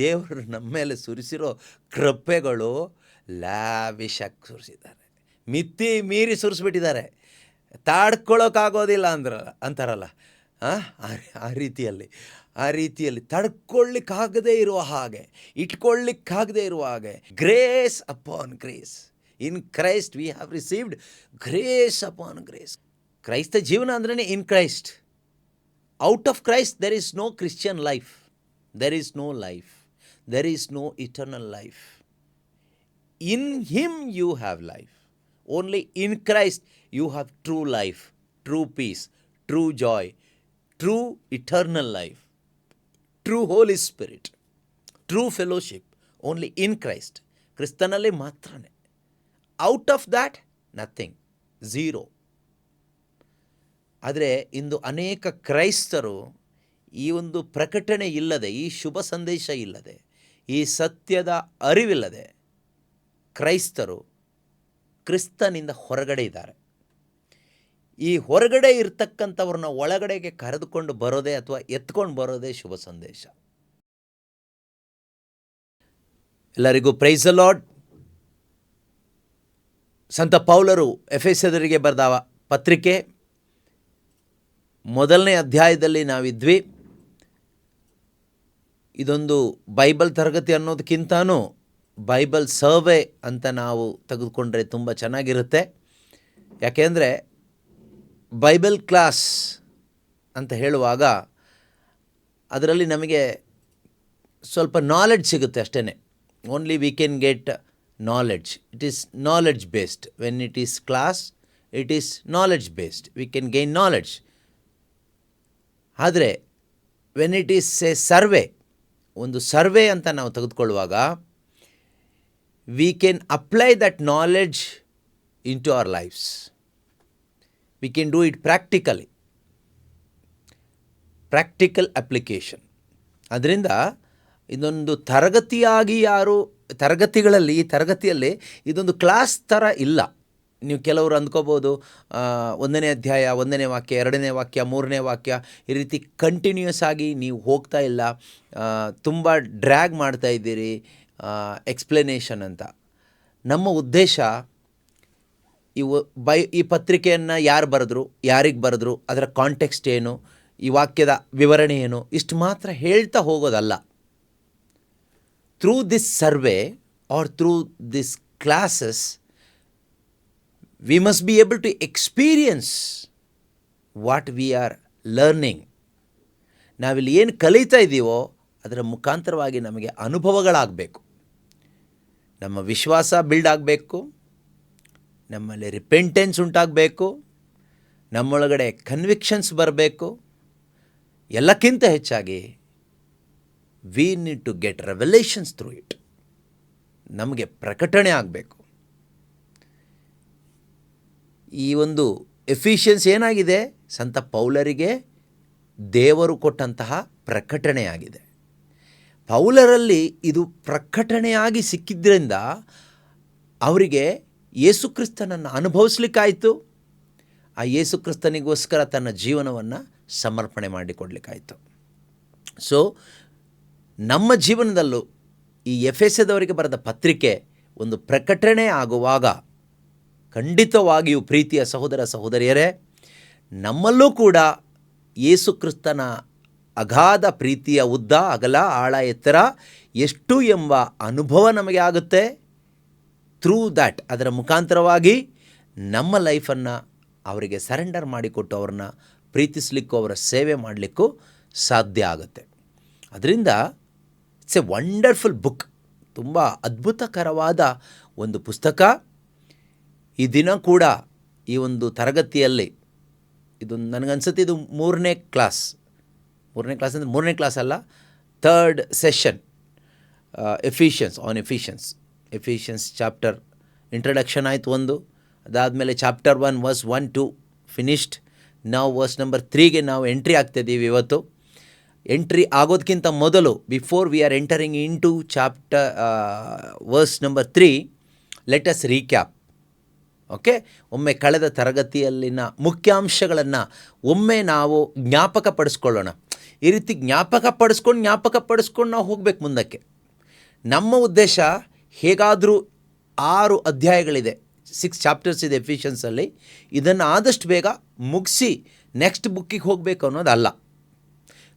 ದೇವರು ನಮ್ಮ ಮೇಲೆ ಸುರಿಸಿರೋ ಕೃಪೆಗಳು ಲ್ಯಾವಿಶಾಗಿ ಸುರಿಸಿದ್ದಾರೆ, ಮಿತಿ ಮೀರಿ ಸುರಿಸ್ಬಿಟ್ಟಿದ್ದಾರೆ. ತಾಡ್ಕೊಳ್ಳೋಕ್ಕಾಗೋದಿಲ್ಲ ಅಂತಾರಲ್ಲ, ಆ ರೀತಿಯಲ್ಲಿ ತಡ್ಕೊಳ್ಳಿಕ್ಕಾಗದೇ ಇರುವ ಹಾಗೆ, ಇಟ್ಕೊಳ್ಳಿಕ್ಕಾಗದೇ ಇರುವ ಹಾಗೆ, grace upon grace. In Christ we have received grace upon grace. ಕ್ರೈಸ್ತ ಜೀವನ ಅಂದ್ರೇ in Christ. Out of Christ there is no Christian life, there is no life, there is no eternal life. In him you have life. Only in Christ you have true life, true peace, true joy, true eternal life, true Holy Spirit, true fellowship. Only in Christ, ಕ್ರಿಸ್ತನಲ್ಲಿ ಮಾತ್ರನೇ. Out of that nothing, zero. ಆದರೆ ಇಂದು ಅನೇಕ ಕ್ರೈಸ್ತರು ಈ ಒಂದು ಪ್ರಕಟಣೆ ಇಲ್ಲದೆ, ಈ ಶುಭ ಸಂದೇಶ ಇಲ್ಲದೆ, ಈ ಸತ್ಯದ ಅರಿವಿಲ್ಲದೆ ಕ್ರೈಸ್ತರು ಕ್ರಿಸ್ತನಿಂದ ಹೊರಗಡೆ ಇದ್ದಾರೆ. ಈ ಹೊರಗಡೆ ಇರ್ತಕ್ಕಂಥವ್ರನ್ನ ಒಳಗಡೆಗೆ ಕರೆದುಕೊಂಡು ಬರೋದೇ ಅಥವಾ ಎತ್ಕೊಂಡು ಬರೋದೇ ಶುಭ ಸಂದೇಶ. ಎಲ್ಲರಿಗೂ ಪ್ರೈಸ್ ದ ಲಾರ್ಡ್. ಸಂತ ಪೌಲರು ಎಫೆಸದರಿಗೆ ಬರೆದ ಪತ್ರಿಕೆ 1ನೇ ಅಧ್ಯಾಯದಲ್ಲಿ ನಾವಿದ್ವಿ. ಇದೊಂದು ಬೈಬಲ್ ತರಗತಿ ಅನ್ನೋದಕ್ಕಿಂತನೂ ಬೈಬಲ್ ಸರ್ವೆ ಅಂತ ನಾವು ತೆಗೆದುಕೊಂಡ್ರೆ ತುಂಬ ಚೆನ್ನಾಗಿರುತ್ತೆ. ಯಾಕೆಂದರೆ ಬೈಬಲ್ ಕ್ಲಾಸ್ ಅಂತ ಹೇಳುವಾಗ ಅದರಲ್ಲಿ ನಮಗೆ ಸ್ವಲ್ಪ ನಾಲೆಡ್ಜ್ ಸಿಗುತ್ತೆ ಅಷ್ಟೇ. Only we can get knowledge. It is knowledge based. When it is class, it is knowledge based. We can gain knowledge. ಆದರೆ when it is a survey, ಒಂದು ಸರ್ವೆ ಅಂತ ನಾವು ತೆಗೆದುಕೊಳ್ಳುವಾಗ we can apply that knowledge into our lives. We can do it practically, practical application. ಅದರಿಂದ ಇದೊಂದು ತರಗತಿಯಾಗಿ ಈ ತರಗತಿಯಲ್ಲಿ ಇದೊಂದು ಕ್ಲಾಸ್ ಥರ ಇಲ್ಲ. ನೀವು ಕೆಲವರು ಅಂದ್ಕೋಬೋದು 1ನೇ ಅಧ್ಯಾಯ 1ನೇ ವಾಕ್ಯ 2ನೇ ವಾಕ್ಯ 3ನೇ ವಾಕ್ಯ ಈ ರೀತಿ ಕಂಟಿನ್ಯೂಯಸ್ ಆಗಿ ನೀವು ಹೋಗ್ತಾ ಇಲ್ಲ, ತುಂಬ ಡ್ರ್ಯಾಗ್ ಮಾಡ್ತಾ ಇದ್ದೀರಿ ಎಕ್ಸ್ಪ್ಲನೇಷನ್ ಅಂತ. ನಮ್ಮ ಉದ್ದೇಶ ಈ ಪತ್ರಿಕೆಯನ್ನು ಯಾರು ಬರೆದ್ರು, ಯಾರಿಗೆ ಬರೆದ್ರು, ಅದರ ಕಾಂಟೆಕ್ಸ್ಟ್ ಏನು, ಈ ವಾಕ್ಯದ ವಿವರಣೆ ಏನು, ಇಷ್ಟು ಮಾತ್ರ ಹೇಳ್ತಾ ಹೋಗೋದಲ್ಲ. Through this survey or through this classes we must be able to experience what we are learning. ನಾವಿಲ್ಲಿ ಏನು ಕಲಿತಾ ಇದ್ದೀವೋ ಅದರ ಮುಖಾಂತರವಾಗಿ ನಮಗೆ ಅನುಭವಗಳಾಗಬೇಕು. ನಮ್ಮ ವಿಶ್ವಾಸ ಬಿಲ್ಡ್ ಆಗಬೇಕು, ನಮ್ಮಲ್ಲಿ ರಿಪೆಂಟೆನ್ಸ್ ಉಂಟಾಗಬೇಕು, ನಮ್ಮೊಳಗಡೆ ಕನ್ವಿಕ್ಷನ್ಸ್ ಬರಬೇಕು. ಎಲ್ಲಕ್ಕಿಂತ ಹೆಚ್ಚಾಗಿ we need to get revelations through it. ನಮಗೆ ಪ್ರಕಟಣೆ ಆಗಬೇಕು. ಈ ಒಂದು ಎಫಿಷಿಯನ್ಸ್ ಏನಾಗಿದೆ, ಸಂತ ಪೌಲರಿಗೆ ದೇವರು ಕೊಟ್ಟಂತಹ ಪ್ರಕಟಣೆಯಾಗಿದೆ. ಪೌಲರಲ್ಲಿ ಇದು ಪ್ರಕಟಣೆಯಾಗಿ ಸಿಕ್ಕಿದ್ದರಿಂದ ಅವರಿಗೆ ಯೇಸುಕ್ರಿಸ್ತನನ್ನು ಅನುಭವಿಸ್ಲಿಕ್ಕಾಯಿತು. ಆ ಯೇಸುಕ್ರಿಸ್ತನಿಗೋಸ್ಕರ ತನ್ನ ಜೀವನವನ್ನು ಸಮರ್ಪಣೆ ಮಾಡಿಕೊಡ್ಲಿಕ್ಕಾಯಿತು. ಸೊ ನಮ್ಮ ಜೀವನದಲ್ಲೂ ಈ ಎಫೆಸದವರಿಗೆ ಬರೆದ ಪತ್ರಿಕೆ ಒಂದು ಪ್ರಕಟಣೆ ಆಗುವಾಗ ಖಂಡಿತವಾಗಿಯೂ ಪ್ರೀತಿಯ ಸಹೋದರ ಸಹೋದರಿಯರೇ, ನಮ್ಮಲ್ಲೂ ಕೂಡ ಯೇಸುಕ್ರಿಸ್ತನ ಅಗಾಧ ಪ್ರೀತಿಯ ಉದ್ದ ಅಗಲ ಆಳ ಎತ್ತರ ಎಷ್ಟು ಎಂಬ ಅನುಭವ ನಮಗೆ ಆಗುತ್ತೆ. ಥ್ರೂ ದ್ಯಾಟ್, ಅದರ ಮುಖಾಂತರವಾಗಿ ನಮ್ಮ ಲೈಫನ್ನು ಅವರಿಗೆ ಸರೆಂಡರ್ ಮಾಡಿಕೊಟ್ಟು ಅವ್ರನ್ನ ಪ್ರೀತಿಸಲಿಕ್ಕೂ ಅವರ ಸೇವೆ ಮಾಡಲಿಕ್ಕೂ ಸಾಧ್ಯ ಆಗುತ್ತೆ. ಅದರಿಂದ ಇಟ್ಸ್ ಎ ವಂಡರ್ಫುಲ್ ಬುಕ್. ತುಂಬ ಅದ್ಭುತಕರವಾದ ಒಂದು ಪುಸ್ತಕ. ಈ ದಿನ ಕೂಡ ಈ ಒಂದು ತರಗತಿಯಲ್ಲಿ ಇದು ನನಗನ್ಸುತ್ತೆ ಇದು 3ನೇ ಕ್ಲಾಸ್ ಅಂದರೆ 3ನೇ ಕ್ಲಾಸ್ ಅಲ್ಲ, 3rd session Ephesians chapter introduction ಆಯಿತು ಒಂದು. ಅದಾದಮೇಲೆ ಚಾಪ್ಟರ್ 1 ವರ್ಸ್ 1-2 ಫಿನಿಶ್ಡ್. ನಾವು ವರ್ಸ್ ನಂಬರ್ 3ಗೆ ನಾವು ಎಂಟ್ರಿ ಆಗ್ತಾಯಿದ್ದೀವಿ ಇವತ್ತು. ಎಂಟ್ರಿ ಆಗೋದಕ್ಕಿಂತ ಮೊದಲು, before we are entering into chapter verse number 3, let us recap. Okay, ಒಮ್ಮೆ ಕಳೆದ ತರಗತಿಯಲ್ಲಿನ ಮುಖ್ಯಾಂಶಗಳನ್ನು ಒಮ್ಮೆ ನಾವು ಜ್ಞಾಪಕ ಪಡಿಸ್ಕೊಳ್ಳೋಣ. ಈ ರೀತಿ ಜ್ಞಾಪಕ ಪಡಿಸ್ಕೊಂಡು ನಾವು ಹೋಗ್ಬೇಕು ಮುಂದಕ್ಕೆ. ನಮ್ಮ ಉದ್ದೇಶ ಹೇಗಾದರೂ 6 ಅಧ್ಯಾಯಗಳಿದೆ, 6 ಚಾಪ್ಟರ್ಸ್ ಇದೆ ಎಫಿಷಿಯನ್ಸಲ್ಲಿ. ಇದನ್ನು ಆದಷ್ಟು ಬೇಗ ಮುಗಿಸಿ ನೆಕ್ಸ್ಟ್ ಬುಕ್ಕಿಗೆ ಹೋಗಬೇಕು ಅನ್ನೋದಲ್ಲ.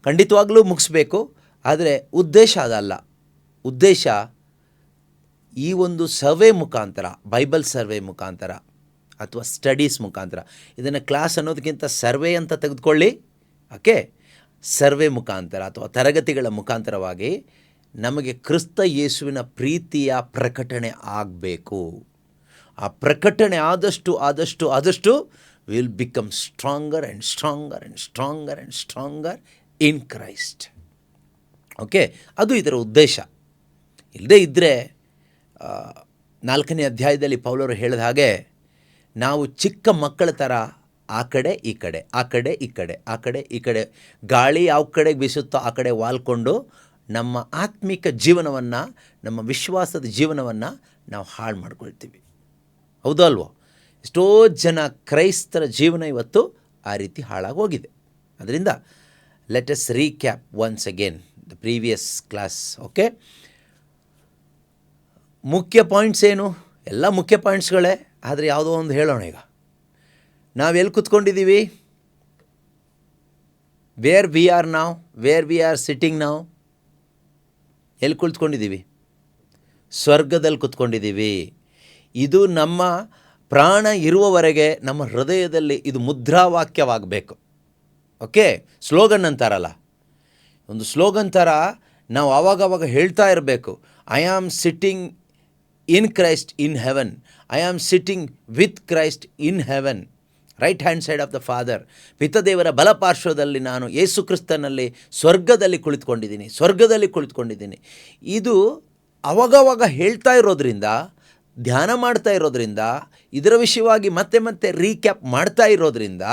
ಖಂಡಿತವಾಗ್ಲೂ ಮುಗಿಸ್ಬೇಕು, ಆದರೆ ಉದ್ದೇಶ ಅದಲ್ಲ. ಉದ್ದೇಶ ಈ ಒಂದು ಸರ್ವೆ ಮುಖಾಂತರ, ಬೈಬಲ್ ಸರ್ವೆ ಮುಖಾಂತರ ಅಥವಾ ಸ್ಟಡೀಸ್ ಮುಖಾಂತರ, ಇದನ್ನು ಕ್ಲಾಸ್ ಅನ್ನೋದಕ್ಕಿಂತ ಸರ್ವೆ ಅಂತ ತೆಗೆದುಕೊಳ್ಳಿ, ಓಕೆ. ಸರ್ವೆ ಮುಖಾಂತರ ಅಥವಾ ತರಗತಿಗಳ ಮುಖಾಂತರವಾಗಿ ನಮಗೆ ಕ್ರಿಸ್ತ ಯೇಸುವಿನ ಪ್ರೀತಿಯ ಪ್ರಕಟಣೆ ಆಗಬೇಕು. ಆ ಪ್ರಕಟಣೆ ಆದಷ್ಟು will become stronger and stronger and stronger and stronger in Christ. Okay, ಅದು ಇದರ ಉದ್ದೇಶ. ಇಲ್ಲದೇ ಇದ್ದರೆ 4ನೇ ಅಧ್ಯಾಯದಲ್ಲಿ ಪೌಲರು ಹೇಳಿದ ಹಾಗೆ ನಾವು ಚಿಕ್ಕ ಮಕ್ಕಳ ಥರ ಆ ಕಡೆ ಈ ಕಡೆ, ಆ ಕಡೆ ಈ ಕಡೆ, ಆ ಕಡೆ ಈ ಕಡೆ, ಗಾಳಿ ಯಾವ ಕಡೆಗೆ ಬೀಸುತ್ತೋ ಆ ಕಡೆ ವಾಲ್ಕೊಂಡು ನಮ್ಮ ಆತ್ಮಿಕ ಜೀವನವನ್ನು, ನಮ್ಮ ವಿಶ್ವಾಸದ ಜೀವನವನ್ನು ನಾವು ಹಾಳು ಮಾಡ್ಕೊಳ್ತೀವಿ. ಹೌದೋ ಅಲ್ವೋ? ಎಷ್ಟೋ ಜನ ಕ್ರೈಸ್ತರ ಜೀವನ ಇವತ್ತು ಆ ರೀತಿ ಹಾಳಾಗೋಗಿದೆ. ಅದರಿಂದ let us recap once again the previous class. Okay, ಮುಖ್ಯ ಪಾಯಿಂಟ್ಸ್ ಏನು? ಎಲ್ಲ ಮುಖ್ಯ ಪಾಯಿಂಟ್ಸ್ಗಳೇ, ಆದರೆ ಯಾವುದೋ ಒಂದು ಹೇಳೋಣ. ಈಗ ನಾವೆಲ್ಲಿ ಕೂತ್ಕೊಂಡಿದ್ದೀವಿ? ವೇರ್ ವಿ ಆರ್ ಸಿಟ್ಟಿಂಗ್ ನಾವು? ಎಲ್ಲಿ ಕುಳಿತುಕೊಂಡಿದ್ದೀವಿ? ಸ್ವರ್ಗದಲ್ಲಿ ಕೂತ್ಕೊಂಡಿದ್ದೀವಿ. ಇದು ನಮ್ಮ ಪ್ರಾಣ ಇರುವವರೆಗೆ ನಮ್ಮ ಹೃದಯದಲ್ಲಿ ಇದು ಮುದ್ರಾವಾಕ್ಯವಾಗಬೇಕು. ಓಕೆ, ಸ್ಲೋಗನ್ ಅಂತಾರಲ್ಲ, ಒಂದು ಸ್ಲೋಗನ್ ಥರ ನಾವು ಆವಾಗವಾಗ ಹೇಳ್ತಾ ಇರಬೇಕು. I am sitting in Christ in heaven, I am sitting with Christ in heaven, right hand side of the father. ಪಿತದೇವರ ಬಲಪಾರ್ಶ್ವದಲ್ಲಿ ನಾನು ಯೇಸು ಕ್ರಿಸ್ತನಲ್ಲಿ ಸ್ವರ್ಗದಲ್ಲಿ ಕುಳಿತುಕೊಂಡಿದ್ದೀನಿ. ಇದು ಅವಾಗವಾಗ ಹೇಳ್ತಾ ಇರೋದ್ರಿಂದ, ಧ್ಯಾನ ಮಾಡ್ತಾ ಇರೋದ್ರಿಂದ, ಇದರ ವಿಷಯವಾಗಿ ಮತ್ತೆ ರೀಕ್ಯಾಪ್ ಮಾಡ್ತಾ ಇರೋದ್ರಿಂದ,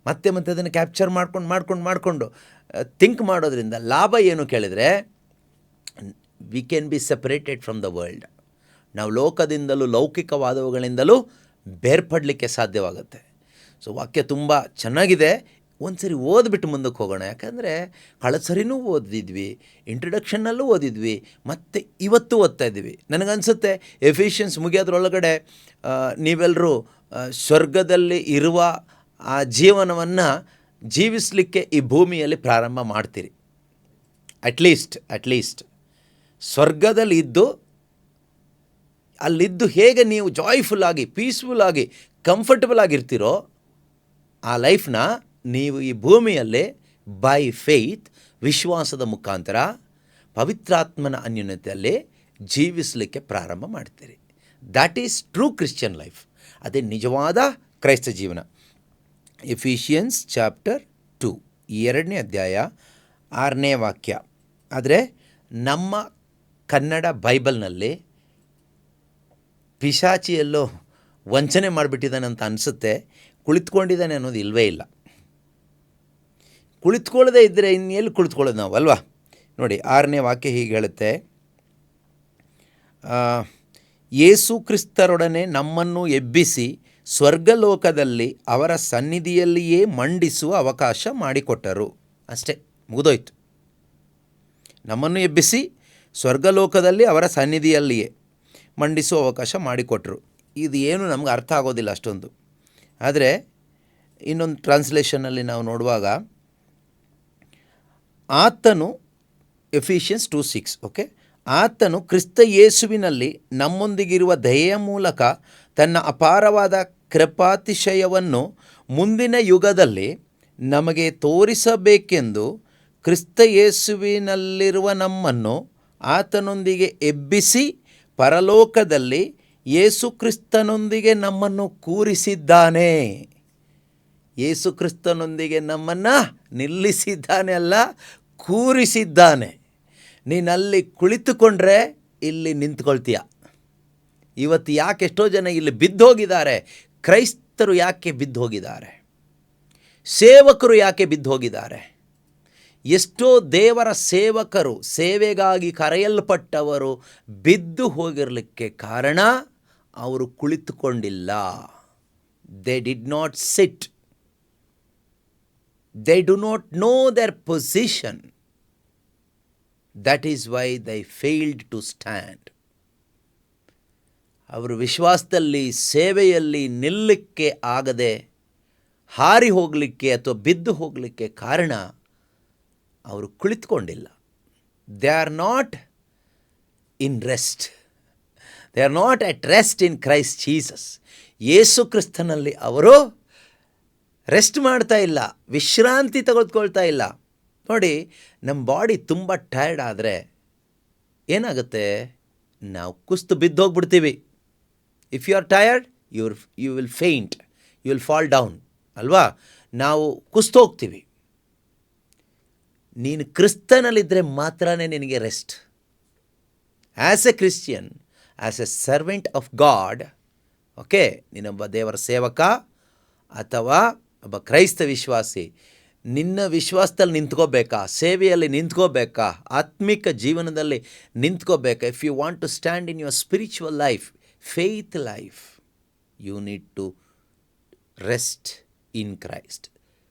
ಮತ್ತೆ ಅದನ್ನು ಕ್ಯಾಪ್ಚರ್ ಮಾಡ್ಕೊಂಡು ಥಿಂಕ್ ಮಾಡೋದ್ರಿಂದ ಲಾಭ ಏನು ಕೇಳಿದರೆ, we can be separated from the world. ನಾವು ಲೋಕದಿಂದಲೂ ಲೌಕಿಕವಾದವುಗಳಿಂದಲೂ ಬೇರ್ಪಡಲಿಕ್ಕೆ ಸಾಧ್ಯವಾಗುತ್ತೆ. ಸೊ ವಾಕ್ಯ ತುಂಬ ಚೆನ್ನಾಗಿದೆ. ಒಂದು ಸರಿ ಓದ್ಬಿಟ್ಟು ಮುಂದಕ್ಕೆ ಹೋಗೋಣ. ಯಾಕಂದರೆ ಕಳೆದ ಸರಿನೂ ಓದಿದ್ವಿ, ಇಂಟ್ರಡಕ್ಷನ್ನಲ್ಲೂ ಓದಿದ್ವಿ, ಮತ್ತು ಇವತ್ತು ಓದ್ತಾ ಇದ್ದೀವಿ. ನನಗನ್ಸುತ್ತೆ ಎಫಿಷಿಯನ್ಸ್ ಮುಗಿಯೋದ್ರೊಳಗಡೆ ನೀವೆಲ್ಲರೂ ಸ್ವರ್ಗದಲ್ಲಿ ಇರುವ ಆ ಜೀವನವನ್ನು ಜೀವಿಸಲಿಕ್ಕೆ ಈ ಭೂಮಿಯಲ್ಲಿ ಪ್ರಾರಂಭ ಮಾಡ್ತೀರಿ. ಅಟ್ಲೀಸ್ಟ್ ಸ್ವರ್ಗದಲ್ಲಿ ಅಲ್ಲಿದ್ದು ಹೇಗೆ ನೀವು ಜಾಯ್ಫುಲ್ಲಾಗಿ, ಪೀಸ್ಫುಲ್ಲಾಗಿ, ಕಂಫರ್ಟಬಲ್ ಆಗಿರ್ತೀರೋ ಆ ಲೈಫ್ನ ನೀವು ಈ ಭೂಮಿಯಲ್ಲಿ ಬೈ ಫೇತ್, ವಿಶ್ವಾಸದ ಮುಖಾಂತರ ಪವಿತ್ರಾತ್ಮನ ಅನ್ಯೋನ್ಯತೆಯಲ್ಲಿ ಜೀವಿಸಲಿಕ್ಕೆ ಪ್ರಾರಂಭ ಮಾಡ್ತೀರಿ. That is true Christian life. ಅದೇ ನಿಜವಾದ ಕ್ರೈಸ್ತ ಜೀವನ. ಎಫಿಷಿಯನ್ಸ್ ಚಾಪ್ಟರ್ 2 2ನೇ ಅಧ್ಯಾಯ 6ನೇ ವಾಕ್ಯ. ಆದರೆ ನಮ್ಮ ಕನ್ನಡ ಬೈಬಲ್ನಲ್ಲಿ ಪಿಶಾಚಿಯಲ್ಲೋ ವಂಚನೆ ಮಾಡಿಬಿಟ್ಟಿದ್ದಾನೆ ಅಂತ ಅನಿಸುತ್ತೆ. ಕುಳಿತುಕೊಂಡಿದ್ದಾನೆ ಅನ್ನೋದು ಇಲ್ಲವೇ ಇಲ್ಲ. ಕುಳಿತುಕೊಳ್ಳದೆ ಇದ್ದರೆ ಇನ್ನೆಲ್ಲಿ ಕುಳಿತುಕೊಳ್ಳೋದು ನಾವು ಅಲ್ವಾ? ನೋಡಿ, 6ನೇ ವಾಕ್ಯ ಹೀಗೆ ಹೇಳುತ್ತೆ, ಯೇಸು ಕ್ರಿಸ್ತರೊಡನೆ ನಮ್ಮನ್ನು ಎಬ್ಬಿಸಿ ಸ್ವರ್ಗಲೋಕದಲ್ಲಿ ಅವರ ಸನ್ನಿಧಿಯಲ್ಲಿಯೇ ಮಂಡಿಸುವ ಅವಕಾಶ ಮಾಡಿಕೊಟ್ಟರು. ಅಷ್ಟೇ, ಮುಗಿದೋಯ್ತು. ನಮ್ಮನ್ನು ಎಬ್ಬಿಸಿ ಸ್ವರ್ಗಲೋಕದಲ್ಲಿ ಅವರ ಸನ್ನಿಧಿಯಲ್ಲಿಯೇ ಮಂಡಿಸುವ ಅವಕಾಶ ಮಾಡಿಕೊಟ್ರು. ಇದು ಏನು ನಮ್ಗೆ ಅರ್ಥ ಆಗೋದಿಲ್ಲ ಅಷ್ಟೊಂದು. ಆದರೆ ಇನ್ನೊಂದು ಟ್ರಾನ್ಸ್ಲೇಷನಲ್ಲಿ ನಾವು ನೋಡುವಾಗ ಆತನು, ಎಫಿಷಿಯನ್ಸ್ 2:6, ಓಕೆ, ಆತನು ಕ್ರಿಸ್ತ ಯೇಸುವಿನಲ್ಲಿ ನಮ್ಮೊಂದಿಗಿರುವ ದಯೆಯ ಮೂಲಕ ತನ್ನ ಅಪಾರವಾದ ಕೃಪಾತಿಶಯವನ್ನು ಮುಂದಿನ ಯುಗದಲ್ಲಿ ನಮಗೆ ತೋರಿಸಬೇಕೆಂದು ಕ್ರಿಸ್ತ ಯೇಸುವಿನಲ್ಲಿರುವ ನಮ್ಮನ್ನು ಆತನೊಂದಿಗೆ ಎಬ್ಬಿಸಿ ಪರಲೋಕದಲ್ಲಿ ಯೇಸು ಕ್ರಿಸ್ತನೊಂದಿಗೆ ನಮ್ಮನ್ನು ಕೂರಿಸಿದ್ದಾನೆ. ಯೇಸು ಕ್ರಿಸ್ತನೊಂದಿಗೆ ನಮ್ಮನ್ನು ನಿಲ್ಲಿಸಿದ್ದಾನೆ ಅಲ್ಲ, ಕೂರಿಸಿದ್ದಾನೆ. ನೀನಲ್ಲಿ ಕುಳಿತುಕೊಂಡ್ರೆ ಇಲ್ಲಿ ನಿಂತ್ಕೊಳ್ತೀಯ. ಇವತ್ತು ಯಾಕೆ ಎಷ್ಟೋ ಜನ ಇಲ್ಲಿ ಬಿದ್ದೋಗಿದ್ದಾರೆ? ಕ್ರೈಸ್ತರು ಯಾಕೆ ಬಿದ್ದೋಗಿದ್ದಾರೆ? ಸೇವಕರು ಯಾಕೆ ಬಿದ್ದೋಗಿದ್ದಾರೆ? ಎಷ್ಟೋ ದೇವರ ಸೇವಕರು, ಸೇವೆಗಾಗಿ ಕರೆಯಲ್ಪಟ್ಟವರು ಬಿದ್ದು ಹೋಗಿರಲಿಕ್ಕೆ ಕಾರಣ ಅವರು ಕುಳಿತುಕೊಂಡಿಲ್ಲ. They did not sit. They do not know their position. That is why they failed to stand. ಅವರು ವಿಶ್ವಾಸದಲ್ಲಿ, ಸೇವೆಯಲ್ಲಿ ನಿಲ್ಲಕ್ಕೆ ಆಗದೆ ಹಾರಿ ಹೋಗಲಿಕ್ಕೆ ಅಥವಾ ಬಿದ್ದು ಹೋಗಲಿಕ್ಕೆ ಕಾರಣ ಅವರು ಕುಳಿತುಕೊಂಡಿಲ್ಲ. They are not in rest. They are not at rest in Christ Jesus. Yesu ಕ್ರಿಸ್ತನಲ್ಲಿ ಅವರು ರೆಸ್ಟ್ ಮಾಡ್ತಾ ಇಲ್ಲ, ವಿಶ್ರಾಂತಿ ತೆಗೆದುಕೊಳ್ತಾ ಇಲ್ಲ. ನೋಡಿ, ನಮ್ಮ ಬಾಡಿ ತುಂಬ ಟಯರ್ಡ್ ಆದರೆ ಏನಾಗುತ್ತೆ? ನಾವು ಕುಸ್ತು ಬಿದ್ದೋಗ್ಬಿಡ್ತೀವಿ. If you are tired, you will faint, you will fall down ಅಲ್ವಾ? ನಾವು ಕುಸ್ತೋಗ್ತೀವಿ. ನೀನು ಕ್ರಿಸ್ತನಲ್ಲಿದ್ದರೆ ಮಾತ್ರ ನಿನಗೆ rest. As a Christian, as a servant of God, okay, ನೀನೊಬ್ಬ ದೇವರ ಸೇವಕ ಅಥವಾ ಒಬ್ಬ ಕ್ರೈಸ್ತ ವಿಶ್ವಾಸಿ, ನಿನ್ನ ವಿಶ್ವಾಸದಲ್ಲಿ ನಿಂತ್ಕೋಬೇಕಾ, ಸೇವೆಯಲ್ಲಿ ನಿಂತ್ಕೋಬೇಕಾ, ಆತ್ಮಿಕ ಜೀವನದಲ್ಲಿ ನಿಂತ್ಕೋಬೇಕಾ? If you want to stand in your spiritual life, faith life, you need to rest in Christ.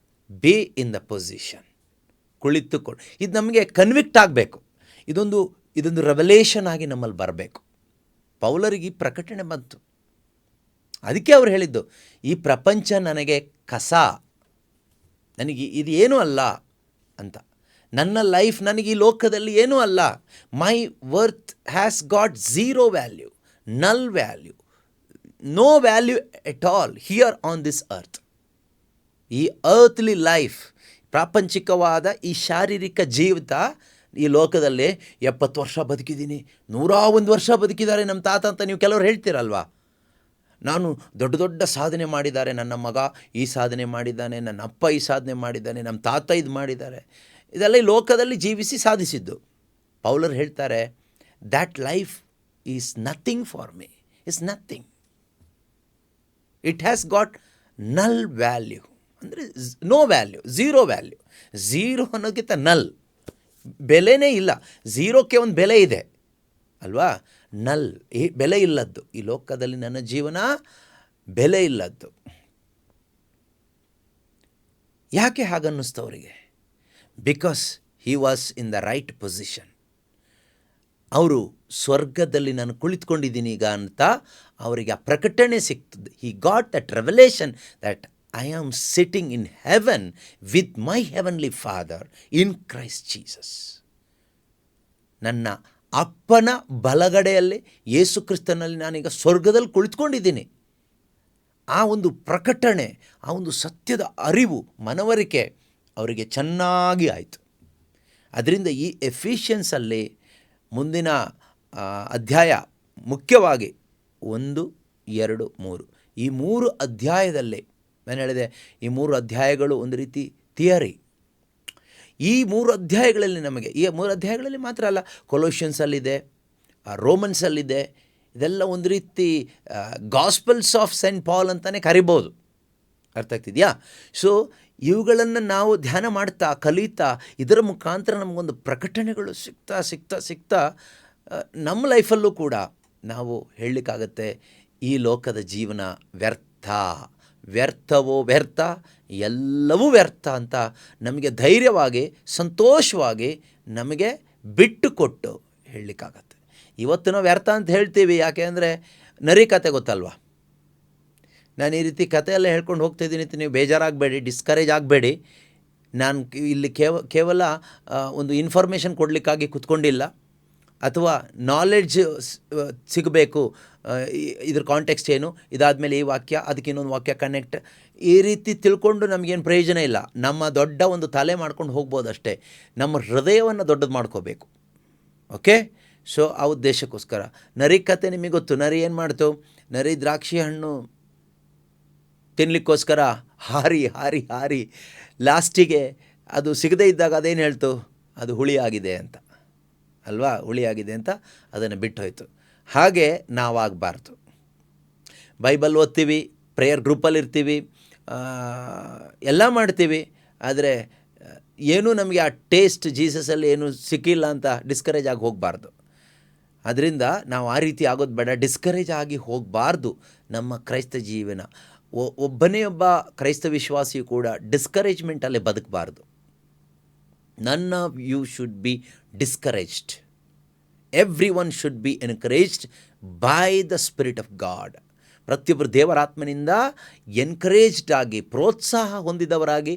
Be in the position. ಕುಳಿತುಕೊಂಡು, ಇದು ನಮಗೆ ಕನ್ವಿಕ್ಟ್ ಆಗಬೇಕು. ಇದೊಂದು ರೆವಲೇಷನ್ ಆಗಿ ನಮ್ಮಲ್ಲಿ ಬರಬೇಕು. ಪೌಲರಿಗೆ ಈ ಪ್ರಕಟಣೆ ಬಂತು. ಅದಕ್ಕೆ ಅವ್ರು ಹೇಳಿದ್ದು, ಈ ಪ್ರಪಂಚ ನನಗೆ ಕಸ, ನನಗೆ ಇದು ಏನೂ ಅಲ್ಲ ಅಂತ. ನನ್ನ ಲೈಫ್ ನನಗೆ ಈ ಲೋಕದಲ್ಲಿ ಏನೂ ಅಲ್ಲ. My worth has got zero value, null value, no value at all here on this earth. ಈ ಅರ್ಥ್ಲಿ ಲೈಫ್, ಪ್ರಾಪಂಚಿಕವಾದ ಈ ಶಾರೀರಿಕ ಜೀವಿತ, ಈ ಲೋಕದಲ್ಲಿ 70 ವರ್ಷ ಬದುಕಿದ್ದೀನಿ, 101 ವರ್ಷ ಬದುಕಿದ್ದಾರೆ ನಮ್ಮ ತಾತ ಅಂತ ನೀವು ಕೆಲವರು ಹೇಳ್ತೀರಲ್ವಾ. ನಾನು ದೊಡ್ಡ ದೊಡ್ಡ ಸಾಧನೆ ಮಾಡಿದ್ದಾರೆ, ನನ್ನ ಮಗ ಈ ಸಾಧನೆ ಮಾಡಿದ್ದಾನೆ, ನನ್ನ ಅಪ್ಪ ಈ ಸಾಧನೆ ಮಾಡಿದ್ದಾನೆ, ನಮ್ಮ ತಾತ ಇದು ಮಾಡಿದ್ದಾರೆ. ಇದೆಲ್ಲ ಈ ಲೋಕದಲ್ಲಿ ಜೀವಿಸಿ ಸಾಧಿಸಿದ್ದು. ಪೌಲರು ಹೇಳ್ತಾರೆ, that life is nothing for me, is nothing. It has got null value, ಅಂದರೆ no value, zero value. Zero ಅನ್ನೋದಕ್ಕಿಂತ ನಲ್, ಬೆಲೆನೇ ಇಲ್ಲ. ಝೀರೋಕ್ಕೆ ಒಂದು ಬೆಲೆ ಇದೆ ಅಲ್ವಾ? ನಲ್, ಈ ಬೆಲೆ ಇಲ್ಲದ್ದು. ಈ ಲೋಕದಲ್ಲಿ ನನ್ನ ಜೀವನ ಬೆಲೆ ಇಲ್ಲದ್ದು. ಯಾಕೆ ಹಾಗನ್ನಿಸ್ತು ಅವರಿಗೆ? Because he was in the right position. ಅವರು ಸ್ವರ್ಗದಲ್ಲಿ ನಾನು ಕುಳಿತುಕೊಂಡಿದ್ದೀನಿ ಈಗ ಅಂತ ಅವರಿಗೆ ಆ ಪ್ರಕಟಣೆ ಸಿಗ್ತದೆ. He got that revelation that I am sitting in heaven with my heavenly Father in Christ Jesus. ನನ್ನ ಅಪ್ಪನ ಬಲಗಡೆಯಲ್ಲಿ ಯೇಸು ಕ್ರಿಸ್ತನಲ್ಲಿ ನಾನೀಗ ಸ್ವರ್ಗದಲ್ಲಿ ಕುಳಿತುಕೊಂಡಿದ್ದೀನಿ. ಆ ಒಂದು ಪ್ರಕಟಣೆ, ಆ ಒಂದು ಸತ್ಯದ ಅರಿವು, ಮನವರಿಕೆ ಅವರಿಗೆ ಚೆನ್ನಾಗಿ ಆಯಿತು. ಅದರಿಂದ ಈ ಎಫಿಷಿಯನ್ಸಲ್ಲಿ ಮುಂದಿನ ಅಧ್ಯಾಯ ಮುಖ್ಯವಾಗಿ 1, 2, 3 ಈ 3 ಅಧ್ಯಾಯದಲ್ಲಿ ನಾನು ಹೇಳಿದೆ, ಈ 3 ಅಧ್ಯಾಯಗಳು ಒಂದು ರೀತಿ ಥಿಯರಿ. ಈ 3 ಅಧ್ಯಾಯಗಳಲ್ಲಿ ನಮಗೆ, ಈ 3 ಅಧ್ಯಾಯಗಳಲ್ಲಿ ಮಾತ್ರ ಅಲ್ಲ, ಕೊಲೋಷಿಯನ್ಸಲ್ಲಿದೆ, ರೋಮನ್ಸಲ್ಲಿದೆ. ಇದೆಲ್ಲ ಒಂದು ರೀತಿ ಗಾಸ್ಪಲ್ಸ್ ಆಫ್ ಸೆಂಟ್ ಪಾಲ್ ಅಂತಲೇ ಕರಿಬೋದು. ಅರ್ಥ ಆಗ್ತಿದೆಯಾ? ಸೊ ಇವುಗಳನ್ನು ನಾವು ಧ್ಯಾನ ಮಾಡ್ತಾ, ಕಲಿತಾ, ಇದರ ಮುಖಾಂತರ ನಮಗೊಂದು ಪ್ರಕಟಣೆಗಳು ಸಿಗ್ತಾ ನಮ್ಮ ಲೈಫಲ್ಲೂ ಕೂಡ ನಾವು ಹೇಳಲಿಕ್ಕಾಗತ್ತೆ, ಈ ಲೋಕದ ಜೀವನ ವ್ಯರ್ಥವೋ ವ್ಯರ್ಥ, ಎಲ್ಲವೂ ವ್ಯರ್ಥ ಅಂತ ನಮಗೆ ಧೈರ್ಯವಾಗಿ, ಸಂತೋಷವಾಗಿ ನಮಗೆ ಬಿಟ್ಟು ಕೊಟ್ಟು ಹೇಳಲಿಕ್ಕಾಗತ್ತೆ. ಇವತ್ತು ನಾವು ವ್ಯರ್ಥ ಅಂತ ಹೇಳ್ತೀವಿ. ಯಾಕೆ ಅಂದರೆ ನರಿ ಕತೆ ಗೊತ್ತಲ್ವ? ನಾನು ಈ ರೀತಿ ಕಥೆಯೆಲ್ಲ ಹೇಳ್ಕೊಂಡು ಹೋಗ್ತಾಯಿದ್ದೀನಿ ಅಂತ ನೀವು ಬೇಜಾರಾಗಬೇಡಿ, ಡಿಸ್ಕರೇಜ್ ಆಗಬೇಡಿ. ನಾನು ಇಲ್ಲಿ ಕೇವಲ ಒಂದು ಇನ್ಫಾರ್ಮೇಷನ್ ಕೊಡಲಿಕ್ಕಾಗಿ ಕೂತ್ಕೊಂಡಿಲ್ಲ, ಅಥವಾ ನಾಲೆಡ್ಜ್ ಸಿಗಬೇಕು, ಇದ್ರ ಕಾಂಟೆಕ್ಸ್ಟ್ ಏನು, ಇದಾದಮೇಲೆ ಈ ವಾಕ್ಯ, ಅದಕ್ಕೆ ಇನ್ನೊಂದು ವಾಕ್ಯ ಕನೆಕ್ಟ್, ಈ ರೀತಿ ತಿಳ್ಕೊಂಡು ನಮಗೇನು ಪ್ರಯೋಜನ ಇಲ್ಲ. ನಮ್ಮ ದೊಡ್ಡ ಒಂದು ತಲೆ ಮಾಡ್ಕೊಂಡು ಹೋಗ್ಬೋದು ಅಷ್ಟೇ. ನಮ್ಮ ಹೃದಯವನ್ನು ದೊಡ್ಡದು ಮಾಡ್ಕೋಬೇಕು. ಓಕೆ? ಸೊ ಆ ಉದ್ದೇಶಕ್ಕೋಸ್ಕರ ನರಿ ಕತೆ ನಿಮಗೆ ಗೊತ್ತು. ನರಿ ಏನು ಮಾಡ್ತು? ನರಿ ದ್ರಾಕ್ಷಿ ಹಣ್ಣು ತಿನ್ನಲಿಕ್ಕೋಸ್ಕರ ಹಾರಿ ಲಾಸ್ಟಿಗೆ ಅದು ಸಿಗದೇ ಇದ್ದಾಗ ಅದೇನು ಹೇಳ್ತು? ಅದು ಹುಳಿಯಾಗಿದೆ ಅಂತ ಅಲ್ವಾ? ಹುಳಿಯಾಗಿದೆ ಅಂತ ಅದನ್ನು ಬಿಟ್ಟು ಹೋಯ್ತು. ಹಾಗೆ ನಾವಾಗಬಾರ್ದು. ಬೈಬಲ್ ಓದ್ತೀವಿ, ಪ್ರೇಯರ್ ಗ್ರೂಪಲ್ಲಿರ್ತೀವಿ, ಎಲ್ಲ ಮಾಡ್ತೀವಿ, ಆದರೆ ಏನೂ ನಮಗೆ ಆ ಟೇಸ್ಟ್ ಜೀಸಸಲ್ಲಿ ಏನೂ ಸಿಕ್ಕಿಲ್ಲ ಅಂತ ಡಿಸ್ಕರೇಜ್ ಆಗಿ ಹೋಗಬಾರ್ದು. ಅದರಿಂದ ನಾವು ಆ ರೀತಿ ಆಗೋದು ಬೇಡ, ಡಿಸ್ಕರೇಜ್ ಆಗಿ ಹೋಗಬಾರ್ದು. ನಮ್ಮ ಕ್ರೈಸ್ತ ಜೀವನ ಒಬ್ಬನೇ ಒಬ್ಬ ಕ್ರೈಸ್ತ ವಿಶ್ವಾಸಿಯು ಕೂಡ ಡಿಸ್ಕರೇಜ್ಮೆಂಟಲ್ಲೇ ಬದುಕಬಾರ್ದು. None of you should be discouraged. Everyone should be encouraged by the spirit of God. ಪ್ರತಿಯೊಬ್ಬರು ದೇವರಾತ್ಮನಿಂದ ಎನ್ಕರೇಜ್ಡ್ ಆಗಿ, ಪ್ರೋತ್ಸಾಹ ಹೊಂದಿದವರಾಗಿ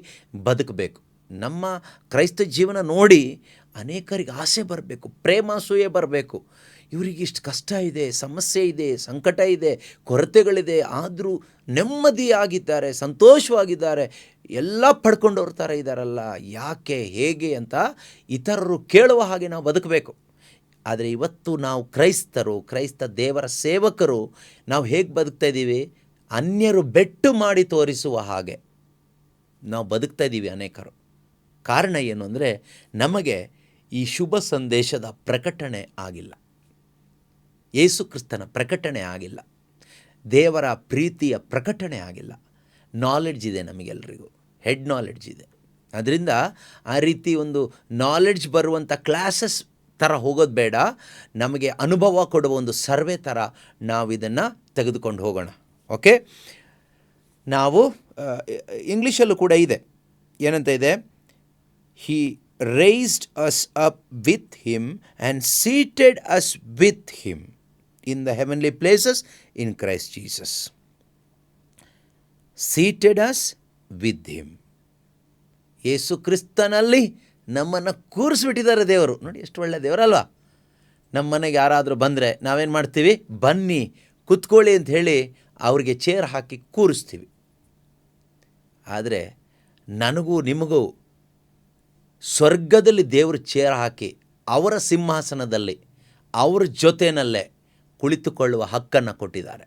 ಬದುಕಬೇಕು. ನಮ್ಮ ಕ್ರೈಸ್ತ ಜೀವನ ನೋಡಿ ಅನೇಕರಿಗೆ ಆಸೆ ಬರಬೇಕು, ಪ್ರೇಮಾಸೂಯೆ ಬರಬೇಕು. ಇವರಿಗೆ ಇಷ್ಟು ಕಷ್ಟ ಇದೆ, ಸಮಸ್ಯೆ ಇದೆ, ಸಂಕಟ ಇದೆ, ಕೊರತೆಗಳಿದೆ, ಆದರೂ ನೆಮ್ಮದಿಯಾಗಿದ್ದಾರೆ, ಸಂತೋಷವಾಗಿದ್ದಾರೆ, ಎಲ್ಲ ಪಡ್ಕೊಂಡವ್ರ ಥರ ಇದ್ದಾರಲ್ಲ, ಯಾಕೆ, ಹೇಗೆ ಅಂತ ಇತರರು ಕೇಳುವ ಹಾಗೆ ನಾವು ಬದುಕಬೇಕು. ಆದರೆ ಇವತ್ತು ನಾವು ಕ್ರೈಸ್ತರು, ಕ್ರೈಸ್ತ ದೇವರ ಸೇವಕರು, ನಾವು ಹೇಗೆ ಬದುಕ್ತಾ ಇದ್ದೀವಿ? ಅನ್ಯರು ಬೆಟ್ಟು ಮಾಡಿ ತೋರಿಸುವ ಹಾಗೆ ನಾವು ಬದುಕ್ತಾ ಇದ್ದೀವಿ ಅನೇಕರು. ಕಾರಣ ಏನು ಅಂದರೆ, ನಮಗೆ ಈ ಶುಭ ಸಂದೇಶದ ಪ್ರಕಟಣೆ ಆಗಿಲ್ಲ, ಯೇಸು ಕ್ರಿಸ್ತನ ಪ್ರಕಟಣೆ ಆಗಿಲ್ಲ, ದೇವರ ಪ್ರೀತಿಯ ಪ್ರಕಟಣೆ ಆಗಿಲ್ಲ. ನಾಲೆಡ್ಜ್ ಇದೆ ನಮಗೆಲ್ಲರಿಗೂ, ಹೆಡ್ ನಾಲೆಡ್ಜ್ ಇದೆ. ಅದರಿಂದ ಆ ರೀತಿ ಒಂದು ನಾಲೆಡ್ಜ್ ಬರುವಂಥ ಕ್ಲಾಸಸ್ ಥರ ಹೋಗೋದು ಬೇಡ. ನಮಗೆ ಅನುಭವ ಕೊಡುವ ಒಂದು ಸರ್ವೆ ಥರ ನಾವು ಇದನ್ನು ತೆಗೆದುಕೊಂಡು ಹೋಗೋಣ. ಓಕೆ, ನಾವು ಇಂಗ್ಲೀಷಲ್ಲೂ ಕೂಡ ಇದೆ, ಏನಂತ ಇದೆ? He raised us up with him and seated us with him in the heavenly places in Christ Jesus. Seated us with him. ಯೇಸು ಕ್ರಿಸ್ತನಲ್ಲಿ ನಮ್ಮನ್ನು ಕೂರಿಸ್ಬಿಟ್ಟಿದ್ದಾರೆ ದೇವರು. ನೋಡಿ ಎಷ್ಟು ಒಳ್ಳೆಯ ದೇವರಲ್ವಾ? ನಮ್ಮ ಮನೆಗೆ ಯಾರಾದರೂ ಬಂದರೆ ನಾವೇನು ಮಾಡ್ತೀವಿ? ಬನ್ನಿ ಕೂತ್ಕೊಳ್ಳಿ ಅಂತ ಹೇಳಿ ಅವ್ರಿಗೆ ಚೇರ್ ಹಾಕಿ ಕೂರಿಸ್ತೀವಿ. ಆದರೆ ನನಗೂ ನಿಮಗೂ ಸ್ವರ್ಗದಲ್ಲಿ ದೇವರು ಚೇರ್ ಹಾಕಿ ಅವರ ಸಿಂಹಾಸನದಲ್ಲಿ ಅವ್ರ ಜೊತೆಯಲ್ಲೇ ಕುಳಿತುಕೊಳ್ಳುವ ಹಕ್ಕನ್ನು ಕೊಟ್ಟಿದ್ದಾರೆ.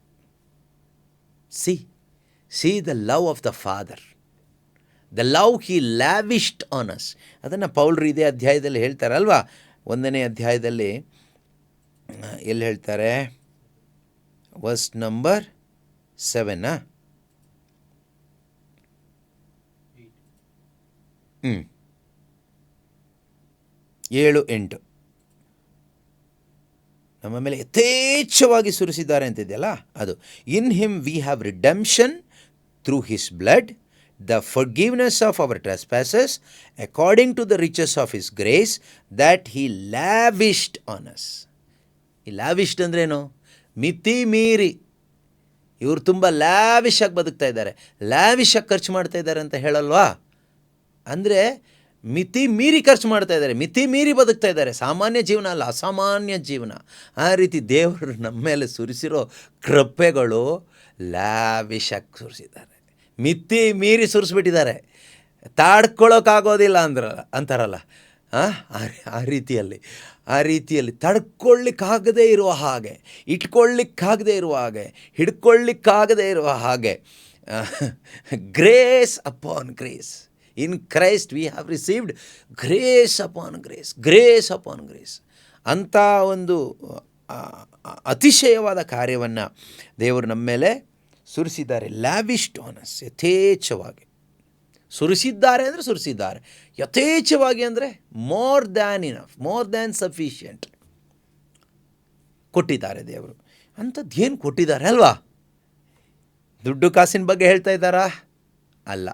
See the love of the father, the love he lavished on us. ಅದನ್ನು ಪೌಲ್ರು ಇದೇ ಅಧ್ಯಾಯದಲ್ಲಿ ಹೇಳ್ತಾರಲ್ವಾ? 1ನೇ ಅಧ್ಯಾಯದಲ್ಲಿ ಎಲ್ಲಿ ಹೇಳ್ತಾರೆ? Verse number 7. 7-8 ನಮ್ಮ ಮೇಲೆ ಯಥೇಚ್ಛವಾಗಿ ಸುರಿಸಿದ್ದಾರೆ ಅಂತಿದೆಯಲ್ಲ, ಅದು. In him we have redemption through his blood, the forgiveness of our trespasses according to the riches of his grace that he lavished on us. ಈ ಲ್ಯಾವಿಶ್ಡ್ ಅಂದ್ರೇನು? ಮಿತಿ ಮೀರಿ. ಇವರು ತುಂಬ ಲ್ಯಾವಿಶಾಗಿ ಬದುಕ್ತಾ ಇದ್ದಾರೆ, ಲ್ಯಾವಿಶಾಗಿ ಖರ್ಚು ಮಾಡ್ತಾ ಇದ್ದಾರೆ ಅಂತ ಹೇಳಲ್ವಾ? ಅಂದರೆ ಮಿತಿ ಮೀರಿ ಖರ್ಚು ಮಾಡ್ತಾ ಇದ್ದಾರೆ, ಮಿತಿ ಮೀರಿ ಬದುಕ್ತಾ ಇದ್ದಾರೆ. ಸಾಮಾನ್ಯ ಜೀವನ ಅಲ್ಲ, ಅಸಾಮಾನ್ಯ ಜೀವನ. ಆ ರೀತಿ ದೇವರು ನಮ್ಮ ಮೇಲೆ ಸುರಿಸಿರೋ ಕೃಪೆಗಳು ಲ್ಯಾವಿಶಾಗಿ ಸುರಿಸಿದ್ದಾರೆ, ಮಿತಿ ಮೀರಿ ಸುರಿಸ್ಬಿಟ್ಟಿದ್ದಾರೆ. ತಾಡ್ಕೊಳ್ಳೋಕ್ಕಾಗೋದಿಲ್ಲ ಅಂತಾರಲ್ಲ, ಆ ರೀತಿಯಲ್ಲಿ ತಡ್ಕೊಳ್ಳಿಕ್ಕಾಗದೇ ಇರುವ ಹಾಗೆ, ಇಟ್ಕೊಳ್ಳಿಕ್ಕಾಗದೇ ಇರುವ ಹಾಗೆ, ಹಿಡ್ಕೊಳ್ಳಿಕ್ಕಾಗದೇ ಇರುವ ಹಾಗೆ, grace upon grace. In Christ we have received grace upon grace, grace upon grace ಅಂಥ ಒಂದು ಅತಿಶಯವಾದ ಕಾರ್ಯವನ್ನು ದೇವರು ನಮ್ಮ ಮೇಲೆ ಸುರಿಸಿದ್ದಾರೆ. ಲ್ಯಾವಿಶ್ಡ್ ಆನ್ ಅಸ್, ಯಥೇಚ್ಛವಾಗಿ ಸುರಿಸಿದ್ದಾರೆ. ಅಂದರೆ ಸುರಿಸಿದ್ದಾರೆ ಯಥೇಚ್ಛವಾಗಿ, ಅಂದರೆ more than enough, more than sufficient ಕೊಟ್ಟಿದ್ದಾರೆ ದೇವರು. ಅಂಥದ್ದು ಏನು ಕೊಟ್ಟಿದ್ದಾರೆ ಅಲ್ವಾ? ದುಡ್ಡು ಕಾಸಿನ ಬಗ್ಗೆ ಹೇಳ್ತಾ ಇದ್ದಾರಾ? ಅಲ್ಲ.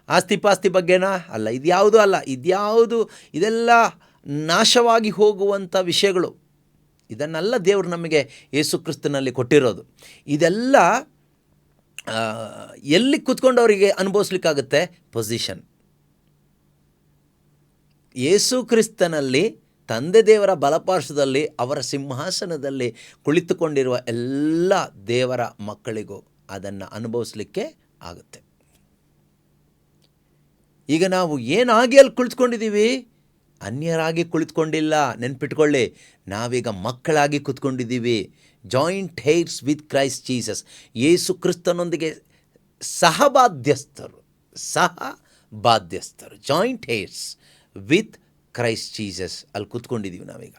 ಆಸ್ತಿ ಪಾಸ್ತಿ ಬಗ್ಗೆನಾ? ಅಲ್ಲ. ಇದ್ಯಾವುದು ಅಲ್ಲ. ಇದೆಲ್ಲ ನಾಶವಾಗಿ ಹೋಗುವಂಥ ವಿಷಯಗಳು. ಇದನ್ನೆಲ್ಲ ದೇವರು ನಮಗೆ ಯೇಸು ಕ್ರಿಸ್ತನಲ್ಲಿ ಕೊಟ್ಟಿರೋದು. ಇದೆಲ್ಲ ಎಲ್ಲಿ ಕೂತ್ಕೊಂಡವರಿಗೆ ಅನುಭವಿಸ್ಲಿಕ್ಕಾಗುತ್ತೆ? ಪೊಸಿಷನ್. ಯೇಸು ಕ್ರಿಸ್ತನಲ್ಲಿ ತಂದೆ ದೇವರ ಬಲಪಾರ್ಶ್ವದಲ್ಲಿ ಅವರ ಸಿಂಹಾಸನದಲ್ಲಿ ಕುಳಿತುಕೊಂಡಿರುವ ಎಲ್ಲ ದೇವರ ಮಕ್ಕಳಿಗೂ ಅದನ್ನು ಅನುಭವಿಸ್ಲಿಕ್ಕೆ ಆಗುತ್ತೆ. ಈಗ ನಾವು ಏನಾಗಿ ಅಲ್ಲಿ ಕುಳಿತುಕೊಂಡಿದ್ದೀವಿ? ಅನ್ಯರಾಗಿ ಕುಳಿತುಕೊಂಡಿಲ್ಲ. ನೆನ್ಪಿಟ್ಕೊಳ್ಳಿ, ನಾವೀಗ ಮಕ್ಕಳಾಗಿ ಕೂತ್ಕೊಂಡಿದ್ದೀವಿ. Joint heirs with Christ Jesus. Yesu ಕ್ರಿಸ್ತನೊಂದಿಗೆ ಸಹಬಾಧ್ಯಸ್ಥರು, joint heirs with Christ Jesus. ಅಲ್ಲಿ ಕೂತ್ಕೊಂಡಿದ್ದೀವಿ ನಾವೀಗ.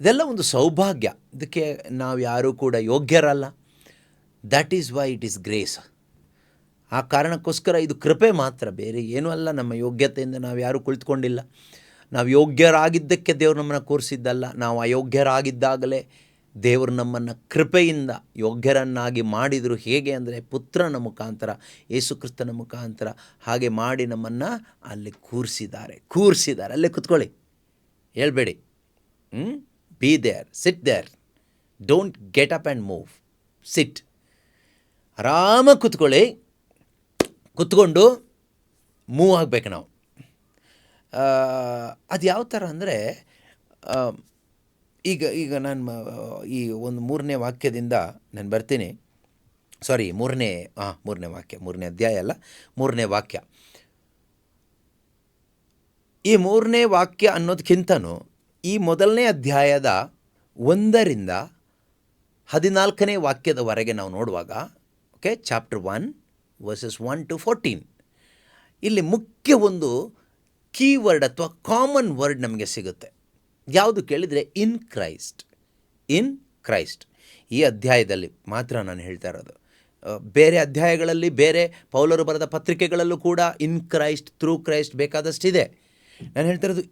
ಇದೆಲ್ಲ ಒಂದು ಸೌಭಾಗ್ಯ. ಇದಕ್ಕೆ ನಾವು ಯಾರೂ ಕೂಡ ಯೋಗ್ಯರಲ್ಲ. That is why it is grace. ಆ ಕಾರಣಕ್ಕೋಸ್ಕರ ಇದು ಕೃಪೆ ಮಾತ್ರ, ಬೇರೆ ಏನೂ ಅಲ್ಲ. ನಮ್ಮ ಯೋಗ್ಯತೆಯಿಂದ ನಾವು ಯಾರೂ ಕುಳಿತುಕೊಂಡಿಲ್ಲ. ನಾವು ಯೋಗ್ಯರಾಗಿದ್ದಕ್ಕೆ ದೇವರು ನಮ್ಮನ್ನು ಕೂರಿಸಿದ್ದಲ್ಲ. ನಾವು ಅಯೋಗ್ಯರಾಗಿದ್ದಾಗಲೇ ದೇವರು ನಮ್ಮನ್ನು ಕೃಪೆಯಿಂದ ಯೋಗ್ಯರನ್ನಾಗಿ ಮಾಡಿದರು. ಹೇಗೆ ಅಂದರೆ ಪುತ್ರನ ಮುಖಾಂತರ, ಯೇಸುಕ್ರಿಸ್ತನ ಮುಖಾಂತರ ಹಾಗೆ ಮಾಡಿ ನಮ್ಮನ್ನು ಅಲ್ಲಿ ಕೂರಿಸಿದ್ದಾರೆ. ಅಲ್ಲೇ ಕೂತ್ಕೊಳ್ಳಿ, ಹೇಳ್ಬೇಡಿ. Be there, sit there, don't get up and move, sit. ಆರಾಮಾಗಿ ಕೂತ್ಕೊಳ್ಳಿ. ಕೂತ್ಕೊಂಡು ಮೂವ್ ಆಗಬೇಕು ನಾವು. ಅದು ಯಾವ ಥರ ಅಂದರೆ, ಈಗ ನಾನು ಈ ಒಂದು 3ನೇ ವಾಕ್ಯದಿಂದ ನಾನು ಬರ್ತೀನಿ. ಸಾರಿ, ಮೂರನೇ ವಾಕ್ಯ, 3ನೇ ಅಧ್ಯಾಯ ಅಲ್ಲ, 3ನೇ ವಾಕ್ಯ. ಈ 3ನೇ ವಾಕ್ಯ ಅನ್ನೋದಕ್ಕಿಂತನೂ ಈ ಮೊದಲನೇ ಅಧ್ಯಾಯದ 1ರಿಂದ 14ನೇ ವಾಕ್ಯದವರೆಗೆ ನಾವು ನೋಡುವಾಗ, ಓಕೆ, ಚಾಪ್ಟರ್ 1 ವರ್ಸಸ್ 1 to 14, ಇಲ್ಲಿ ಮುಖ್ಯ ಒಂದು ಕೀವರ್ಡ್ ಅಥವಾ ಕಾಮನ್ ವರ್ಡ್ ನಮಗೆ ಸಿಗುತ್ತೆ. ಯಾವುದು ಕೇಳಿದರೆ ಇನ್ ಕ್ರೈಸ್ಟ್. ಈ ಅಧ್ಯಾಯದಲ್ಲಿ ಮಾತ್ರ ನಾನು ಹೇಳ್ತಾ ಇರೋದು. ಬೇರೆ ಅಧ್ಯಾಯಗಳಲ್ಲಿ, ಬೇರೆ ಪೌಲರು ಬರೆದ ಪತ್ರಿಕೆಗಳಲ್ಲೂ ಕೂಡ ಇನ್ ಕ್ರೈಸ್ಟ್, ಥ್ರೂ ಕ್ರೈಸ್ಟ್ ಬೇಕಾದಷ್ಟಿದೆ. ನಾನು ಹೇಳ್ತಾ ಇರೋದು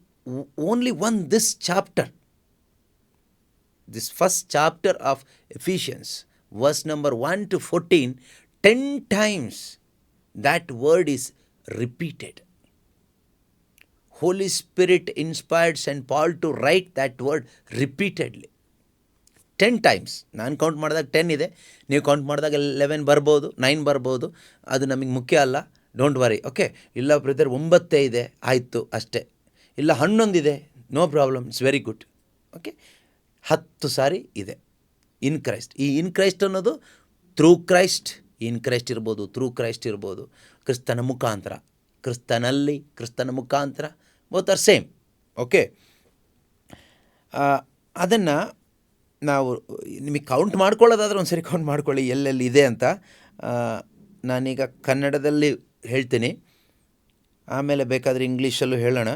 only this chapter, this first chapter of Ephesians, verse number 1 to 14, 10 times that word is repeated. Holy Spirit inspired St. Paul to write that word repeatedly. 10 times. ನಾನು count ಮಾಡಿದಾಗ 10 ಇದೆ, ನೀವು count ಮಾಡಿದಾಗ 11 ಬರ್ಬೋದು, 9 ಬರ್ಬೋದು. ಅದು ನಮಗೆ ಮುಖ್ಯ ಅಲ್ಲ, ಡೋಂಟ್ ವರಿ. ಓಕೆ, ಇಲ್ಲ ಬ್ರದರ್ 9 ಇದೆ, ಆಯಿತು ಅಷ್ಟೇ. ಇಲ್ಲ 11 ಇದೆ, no problem, it's very good. Okay, 10 ಸಾರಿ ಇದೆ ಇನ್ ಕ್ರೈಸ್ಟ್. ಈ ಇನ್ ಕ್ರೈಸ್ಟ್ ಅನ್ನೋದು ಥ್ರೂ ಕ್ರೈಸ್ಟ್, ಇನ್ ಕ್ರೈಸ್ಟ್ ಇರ್ಬೋದು, ಥ್ರೂ ಕ್ರೈಸ್ಟ್ ಇರ್ಬೋದು, ಕ್ರಿಸ್ತನ ಮುಖಾಂತರ, ಕ್ರಿಸ್ತನಲ್ಲಿ, ಕ್ರಿಸ್ತನ ಮುಖಾಂತರ, ಬೋತ್ ಆರ್ ಸೇಮ್. ಓಕೆ, ಅದನ್ನು ನಾವು ನಿಮಗೆ ಕೌಂಟ್ ಮಾಡ್ಕೊಳ್ಳೋದಾದ್ರೆ ಒಂದು ಸರಿ ಕೌಂಟ್ ಮಾಡ್ಕೊಳ್ಳಿ ಎಲ್ಲೆಲ್ಲಿ ಇದೆ ಅಂತ. ನಾನೀಗ ಕನ್ನಡದಲ್ಲಿ ಹೇಳ್ತೀನಿ, ಆಮೇಲೆ ಬೇಕಾದರೆ ಇಂಗ್ಲೀಷಲ್ಲೂ ಹೇಳೋಣ.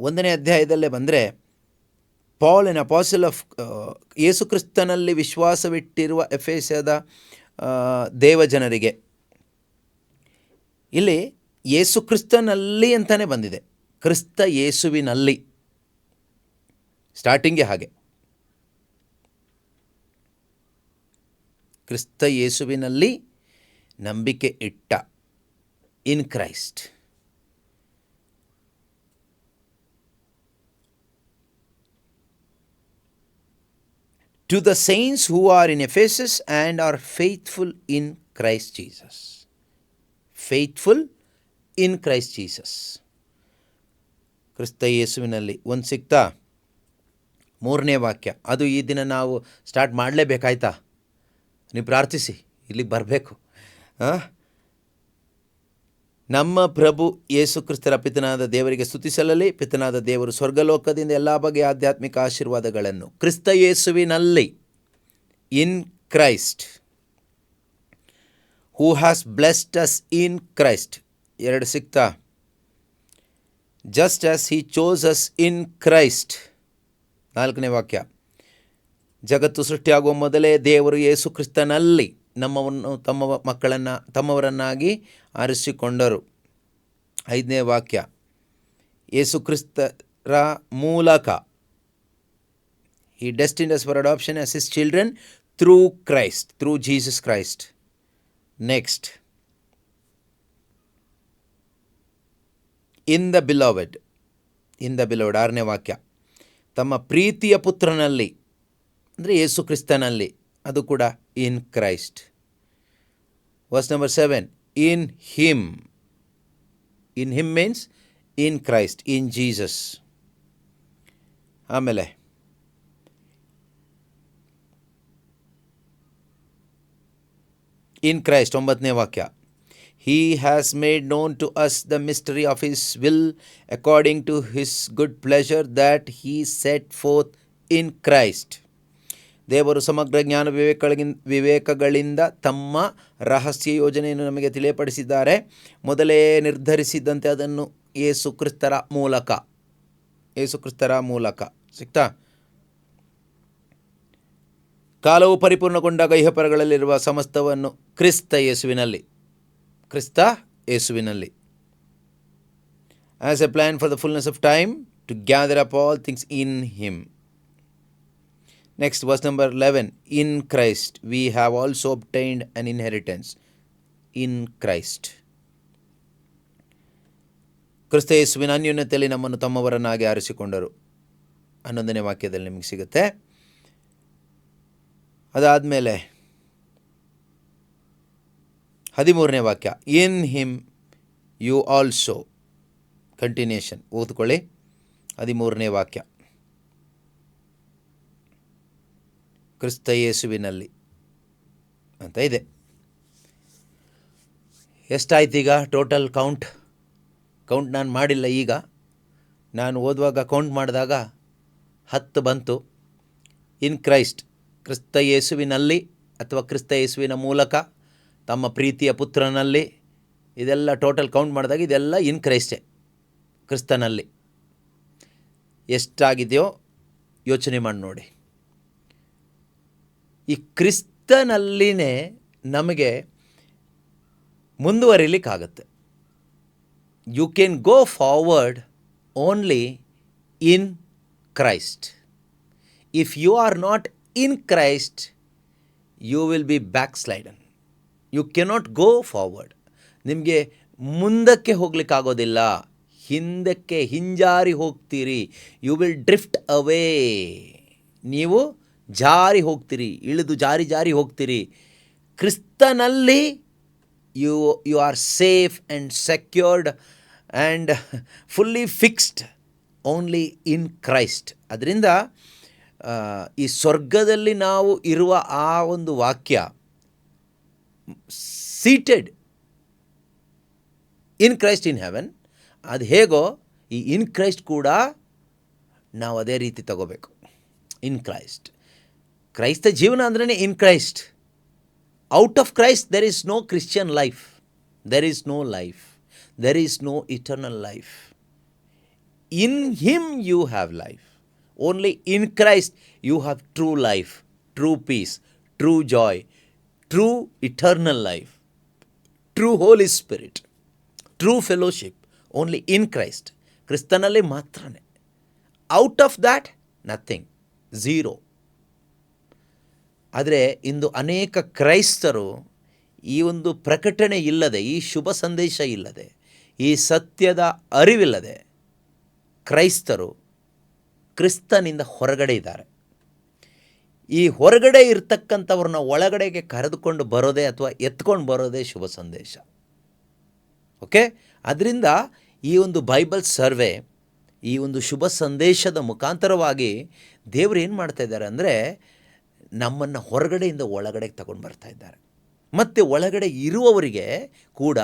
1ನೇ ಅಧ್ಯಾಯದಲ್ಲೇ ಬಂದರೆ, ಪಾಲ್ ಎನ್ ಅಪಾಸಲ್ ಆಫ್ ಯೇಸು ಕ್ರಿಸ್ತನಲ್ಲಿ ವಿಶ್ವಾಸವಿಟ್ಟಿರುವ ಎಫೆಸದ ದೇವಜನರಿಗೆ. ಇಲ್ಲಿ ಯೇಸು ಕ್ರಿಸ್ತನಲ್ಲಿ ಅಂತಲೇ ಬಂದಿದೆ, ಕ್ರಿಸ್ತ ಯೇಸುವಿನಲ್ಲಿ. ಸ್ಟಾರ್ಟಿಂಗೇ ಹಾಗೆ, ಕ್ರಿಸ್ತ ಯೇಸುವಿನಲ್ಲಿ ನಂಬಿಕೆ ಇಟ್ಟ, ಇನ್ Christ. To the saints who are in Ephesus and are faithful in Christ Jesus. Faithful in Christ Jesus. ಕ್ರಿಸ್ತ ಯೇಸುವಿನಲ್ಲಿ. ಒಂದು ಸಿಕ್ತಾ? 3ನೇ ವಾಕ್ಯ. ಅದು ಈ ದಿನ ನಾವು ಸ್ಟಾರ್ಟ್ ಮಾಡಲೇಬೇಕಾಯ್ತಾ? ನೀವು ಪ್ರಾರ್ಥಿಸಿ, ಇಲ್ಲಿಗೆ ಬರಬೇಕು. ನಮ್ಮ ಪ್ರಭು ಯೇಸು ಕ್ರಿಸ್ತರ ಪಿತನಾದ ದೇವರಿಗೆ ಸ್ತುತಿಸಲಲ್ಲಿ. ಪಿತನಾದ ದೇವರು ಸ್ವರ್ಗಲೋಕದಿಂದ ಎಲ್ಲ ಬಗೆಯ ಆಧ್ಯಾತ್ಮಿಕ ಆಶೀರ್ವಾದಗಳನ್ನು ಕ್ರಿಸ್ತ ಯೇಸುವಿನಲ್ಲಿ, ಇನ್ Christ, who has blessed us in Christ. 2 ಸಿಕ್ತಾ? Just as he chose us in Christ. 4ನೇ ವಾಕ್ಯ. ಜಗತ್ತು ಸೃಷ್ಟಿಯಾಗುವ ಮೊದಲೇ ದೇವರು ಯೇಸು ಕ್ರಿಸ್ತನಲ್ಲಿ ನಮ್ಮವನ್ನು ತಮ್ಮವರನ್ನಾಗಿ ಆರಿಸಿಕೊಂಡರು. 5ನೇ ವಾಕ್ಯ. ಯೇಸು ಕ್ರಿಸ್ತರ ಮೂಲಕ He destined us for adoption as His children through Christ, through Jesus Christ. Next. In the beloved, 6ನೇ ವಾಕ್ಯ. ತಮ್ಮ ಪ್ರೀತಿಯ ಪುತ್ರನಲ್ಲಿ, ಅಂದರೆ ಯೇಸು ಕ್ರಿಸ್ತನಲ್ಲಿ, ಅದು ಕೂಡ in Christ. Verse number 7, in him. In him means in Christ, in Jesus. ಆಮೇಲೆ ಇನ್ ಕ್ರೈಸ್ಟ್ 9ನೇ ವಾಕ್ಯ. He has made known to us the mystery of His will according to His good pleasure that He set forth in Christ. ದೇವರು ಸಮಗ್ರ ಜ್ಞಾನ ವಿವೇಕಗಳಿಂದ ತಮ್ಮ ರಹಸ್ಯ ಯೋಜನೆಯನ್ನು ನಮಗೆ ತಿಳಿಯಪಡಿಸಿದ್ದಾರೆ. ಮೊದಲೇ ನಿರ್ಧರಿಸಿದಂತೆ ಅದನ್ನು ಯೇಸು ಕ್ರಿಸ್ತರ ಮೂಲಕ. ಸಿಕ್ತಾ? ಕಾಲವು ಪರಿಪೂರ್ಣಗೊಂಡಾಗ ಇಹಪರಗಳಲ್ಲಿರುವ ಸಮಸ್ತವನ್ನು ಕ್ರಿಸ್ತ ಯೇಸುವಿನಲ್ಲಿ. As a plan for the fullness of time to gather up all things in Him. Next verse number 11. In Christ we have also obtained an inheritance. In Christ, ಕ್ರಿಸ್ತ ಯೇಸುವಿನ ಅನ್ಯೋನ್ಯತೆಯಲ್ಲಿ ನಮ್ಮನ್ನು ತಮ್ಮವರನ್ನಾಗಿ ಆರಿಸಿಕೊಂಡರು. 11ನೇ ವಾಕ್ಯದಲ್ಲಿ ನಿಮಗೆ ಸಿಗುತ್ತೆ. ಅದಾದಮೇಲೆ 13ನೇ ವಾಕ್ಯ, in him you also, continuation ಓದ್ಕೊಳ್ಳಿ. 13ನೇ ವಾಕ್ಯ, ಕ್ರಿಸ್ತ ಯೇಸುವಿನಲ್ಲಿ ಅಂತ ಇದೆ. ಎಷ್ಟಾಯ್ತು ಈಗ ಟೋಟಲ್ ಕೌಂಟ್ ನಾನು ಮಾಡಿಲ್ಲ. ಈಗ ನಾನು ಓದುವಾಗ ಕೌಂಟ್ ಮಾಡಿದಾಗ 10 ಬಂತು. ಇನ್ ಕ್ರೈಸ್ಟ್, ಕ್ರಿಸ್ತ ಯೇಸುವಿನಲ್ಲಿ ಅಥವಾ ಕ್ರಿಸ್ತ ಯೇಸುವಿನ ಮೂಲಕ ತಮ್ಮ ಪ್ರೀತಿಯ ಪುತ್ರನಲ್ಲಿ, ಇದೆಲ್ಲ ಟೋಟಲ್ ಕೌಂಟ್ ಮಾಡಿದಾಗ ಇದೆಲ್ಲ ಇನ್ ಕ್ರೈಸ್ಟೇ, ಕ್ರಿಸ್ತನಲ್ಲಿ. ಎಷ್ಟಾಗಿದೆಯೋ ಯೋಚನೆ ಮಾಡಿ ನೋಡಿ. ಈ ಕ್ರಿಸ್ತನಲ್ಲಿನೇ ನಮಗೆ ಮುಂದುವರಿಲಿಕ್ಕಾಗತ್ತೆ. You can go forward only in Christ. If you are not in Christ, you will be backslidden. You cannot go forward. ನಿಮಗೆ ಮುಂದಕ್ಕೆ ಹೋಗ್ಲಿಕ್ಕಾಗೋದಿಲ್ಲ, ಹಿಂದಕ್ಕೆ ಹಿಂಜಾರಿ ಹೋಗ್ತೀರಿ. You will drift away. ನೀವು ಜಾರಿ ಹೋಗ್ತೀರಿ, ಇಳಿದು ಜಾರಿ ಹೋಗ್ತೀರಿ. ಕ್ರಿಸ್ತನಲ್ಲಿ you are safe and secured and fully fixed only in Christ. ಅದರಿಂದ ಈ ಸ್ವರ್ಗದಲ್ಲಿ ನಾವು ಇರುವ ಆ ಒಂದು ವಾಕ್ಯ, seated in Christ in heaven, ಅದು ಹೇಗೋ ಈ ಇನ್ ಕ್ರೈಸ್ಟ್ ಕೂಡ ನಾವು ಅದೇ ರೀತಿ ತಗೋಬೇಕು. ಇನ್ ಕ್ರೈಸ್ಟ್, ಕ್ರೈಸ್ತ ಜೀವನ ಅಂದ್ರೇ in Christ. Out of Christ there is no Christian life, there is no life, there is no eternal life. In him you have life. Only in Christ you have true life, true peace, true joy, true eternal life, true Holy Spirit, true fellowship. Only in Christ, ಕ್ರಿಸ್ತನಲ್ಲಿ ಮಾತ್ರನೇ. Out of that nothing, zero. ಆದರೆ ಇಂದು ಅನೇಕ ಕ್ರೈಸ್ತರು ಈ ಒಂದು ಪ್ರಕಟಣೆ ಇಲ್ಲದೆ, ಈ ಶುಭ ಸಂದೇಶ ಇಲ್ಲದೆ, ಈ ಸತ್ಯದ ಅರಿವಿಲ್ಲದೆ ಕ್ರೈಸ್ತರು ಕ್ರಿಸ್ತನಿಂದ ಹೊರಗಡೆ ಇದ್ದಾರೆ. ಈ ಹೊರಗಡೆ ಇರ್ತಕ್ಕಂಥವ್ರನ್ನ ಒಳಗಡೆಗೆ ಕರೆದುಕೊಂಡು ಬರೋದೇ ಅಥವಾ ಎತ್ಕೊಂಡು ಬರೋದೇ ಶುಭ ಸಂದೇಶ. ಓಕೆ, ಅದರಿಂದ ಈ ಒಂದು ಬೈಬಲ್ ಸರ್ವೆ, ಈ ಒಂದು ಶುಭ ಸಂದೇಶದ ಮುಖಾಂತರವಾಗಿ ದೇವರು ಏನು ಮಾಡ್ತಾ ಇದ್ದಾರೆ ಅಂದರೆ, ನಮ್ಮನ್ನು ಹೊರಗಡೆಯಿಂದ ಒಳಗಡೆಗೆ ತಗೊಂಡು ಬರ್ತಾ ಇದ್ದಾರೆ. ಮತ್ತು ಒಳಗಡೆ ಇರುವವರಿಗೆ ಕೂಡ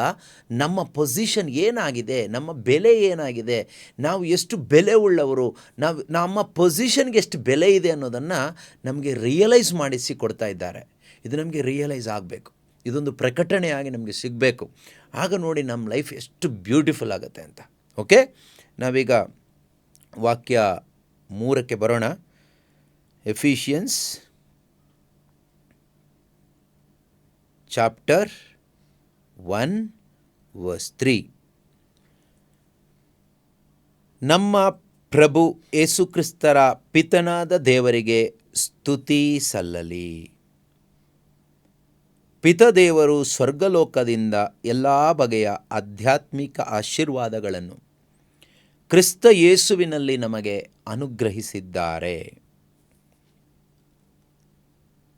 ನಮ್ಮ ಪೊಸಿಷನ್ ಏನಾಗಿದೆ, ನಮ್ಮ ಬೆಲೆ ಏನಾಗಿದೆ, ನಾವು ಎಷ್ಟು ಬೆಲೆ ಉಳ್ಳವರು, ನಮ್ಮ ಪೊಸಿಷನ್ಗೆ ಎಷ್ಟು ಬೆಲೆ ಇದೆ ಅನ್ನೋದನ್ನು ನಮಗೆ ರಿಯಲೈಸ್ ಮಾಡಿಸಿ ಕೊಡ್ತಾ ಇದ್ದಾರೆ. ಇದು ನಮಗೆ ರಿಯಲೈಸ್ ಆಗಬೇಕು, ಇದೊಂದು ಪ್ರಕಟಣೆಯಾಗಿ ನಮಗೆ ಸಿಗಬೇಕು. ಆಗ ನೋಡಿ ನಮ್ಮ ಲೈಫ್ ಎಷ್ಟು ಬ್ಯೂಟಿಫುಲ್ ಆಗುತ್ತೆ ಅಂತ. ಓಕೆ, ನಾವೀಗ ವಾಕ್ಯ 3ಕ್ಕೆ ಬರೋಣ. Ephesians chapter 1 verse 3. ನಮ್ಮ ಪ್ರಭು ಯೇಸುಕ್ರಿಸ್ತರ ಪಿತನಾದ ದೇವರಿಗೆ ಸ್ತುತಿ ಸಲ್ಲಲಿ. ಪಿತದೇವರು ಸ್ವರ್ಗಲೋಕದಿಂದ ಎಲ್ಲ ಬಗೆಯ ಆಧ್ಯಾತ್ಮಿಕ ಆಶೀರ್ವಾದಗಳನ್ನು ಕ್ರಿಸ್ತ ಯೇಸುವಿನಲ್ಲಿ ನಮಗೆ ಅನುಗ್ರಹಿಸಿದ್ದಾರೆ.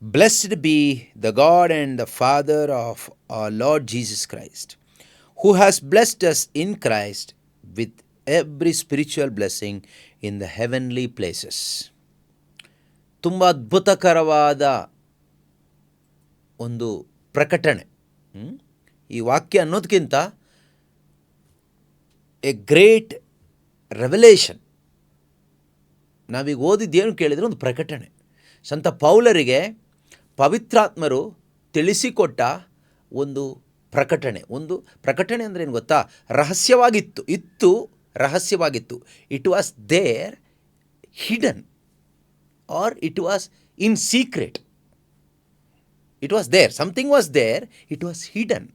Blessed be the God and the Father of our Lord Jesus Christ, who has blessed us in Christ with every spiritual blessing in the heavenly places. ತುಂಬ ಅದ್ಭುತಕರವಾದ ಒಂದು ಪ್ರಕಟಣೆ. ಈ ವಾಕ್ಯ ಅನ್ನೋದಕ್ಕಿಂತ ಎ ಗ್ರೇಟ್ ರೆವಲೇಷನ್. ನಾವೀಗ ಓದಿದ್ದೇನು ಕೇಳಿದರೆ ಒಂದು ಪ್ರಕಟಣೆ. ಸಂತ ಪೌಲರಿಗೆ ಪವಿತ್ರಾತ್ಮರು ತಿಳಿಸಿಕೊಟ್ಟ ಒಂದು ಪ್ರಕಟಣೆ. ಒಂದು ಪ್ರಕಟಣೆ ಅಂದರೆ ಏನು ಗೊತ್ತಾ? ರಹಸ್ಯವಾಗಿತ್ತು. It was there hidden, or it was in secret. It was there, something was there, it was hidden.